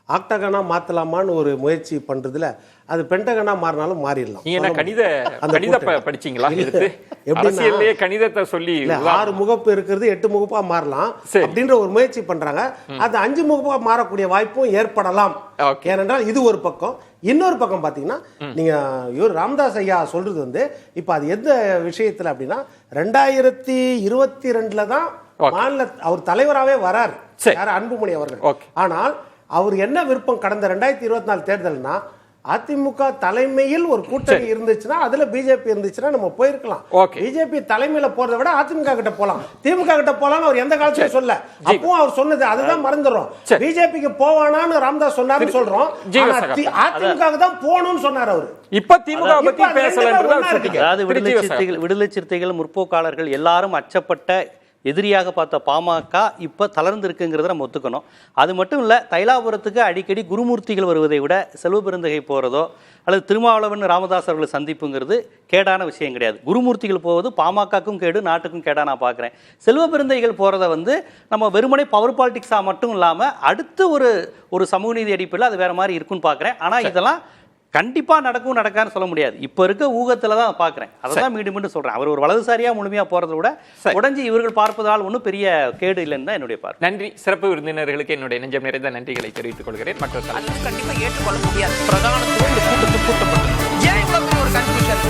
ஆக்டகனா மாத்தலாமான்னு ஒரு முயற்சி பண்றதுல அது பென்டகனா மாறினாலும் மாறிடலாம். கணித படிச்சீங்களா? அரசியல்லையே கணிதத்தை சொல்லி 6 முகப்பு இருக்கிறது 8 முகப்பா மாறலாம் அப்படின்ற ஒரு முயற்சி பண்றாங்க. அது 5 முகப்பா மாறக்கூடிய வாய்ப்பும் ஏற்படலாம். ஏனென்றால் இது ஒரு பக்கம். இன்னொரு பக்கம் பாத்தீங்கன்னா நீங்க இவர் ராமதாஸ் ஐயா சொல்றது வந்து இப்ப அது எந்த விஷயத்துல அப்படின்னா 2022 தான் மாநில அவர் தலைவராகவே வரார் அன்புமணி அவர்கள். ஆனால் அவர் என்ன விருப்பம் கடந்த 2024 தேர்தல்னா அதிமுக தலைமையில் ஒரு கூட்டணி இருந்துச்சுன்னா அதுல பிஜேபி இருந்துச்சுன்னா நம்ம போயிருக்கலாம். பிஜேபி தலைமையில போறதை விட அதிமுக கிட்ட போலாம், திமுக கிட்ட போலாம்னு அவர் எந்த காலத்திலும் சொல்ல. அப்பவும் அவர் சொன்னது அதுதான் மறந்துடும். பிஜேபிக்கு போவானான்னு ராமதாஸ் சொன்னாருன்னு சொல்றோம், அதிமுக தான் போகணும்னு சொன்னார் அவரு. இப்ப திமுக பத்தி பேசல. விடுதலை சிறுத்தைகள், முற்போக்காளர்கள் எல்லாரும் அச்சப்பட்ட எதிரியாக பார்த்த பாமக இப்ப தளர்ந்து இருக்குங்கிறத நம்ம ஒத்துக்கணும். அது மட்டும் இல்ல, தைலாபுரத்துக்கு அடிக்கடி குருமூர்த்திகள் வருவதை விட செல்வ பெருந்தகை போறதோ அல்லது திருமாவளவன் ராமதாஸ் அவர்களை சந்திப்புங்கிறது கேடான விஷயம் கிடையாது. குருமூர்த்திகள் போவது பாமகக்கும் கேடு, நாட்டுக்கும் கேடா நான் பார்க்குறேன். செல்வ பெருந்தைகள் போகிறத வந்து நம்ம வெறுமனே பவர் பாலிடிக்ஸாக மட்டும் இல்லாமல் அடுத்து ஒரு சமூக நீதி அடிப்படையில் அது வேற மாதிரி இருக்குன்னு பார்க்குறேன். ஆனால் இதெல்லாம் கண்டிப்பா நடக்கான்னு சொல்ல முடியாது. இப்ப இருக்க ஊகத்துல தான் பாக்குறேன். அதான் மீண்டும் மீண்டும் சொல்றேன். அவர் ஒரு வலதுசாரியா முழுமையா போறதை விட உடஞ்சி இவர்கள் பார்ப்பதால் ஒன்றும் பெரிய கேடு இல்லைன்னு தான் என்னுடைய பார்வை. நன்றி. சிறப்பு விருந்தினர்களுக்கு என்னுடைய நெஞ்சம் நிறைந்த நன்றிகளை தெரிவித்துக் கொள்கிறேன். மற்ற கண்டிப்பா ஏற்றுக்கொள்ள முடியாது. பிரதான கூட்டப்பட்டது. ஏன் இவ்வளவு ஒரு கன்ஃபியூஷன்?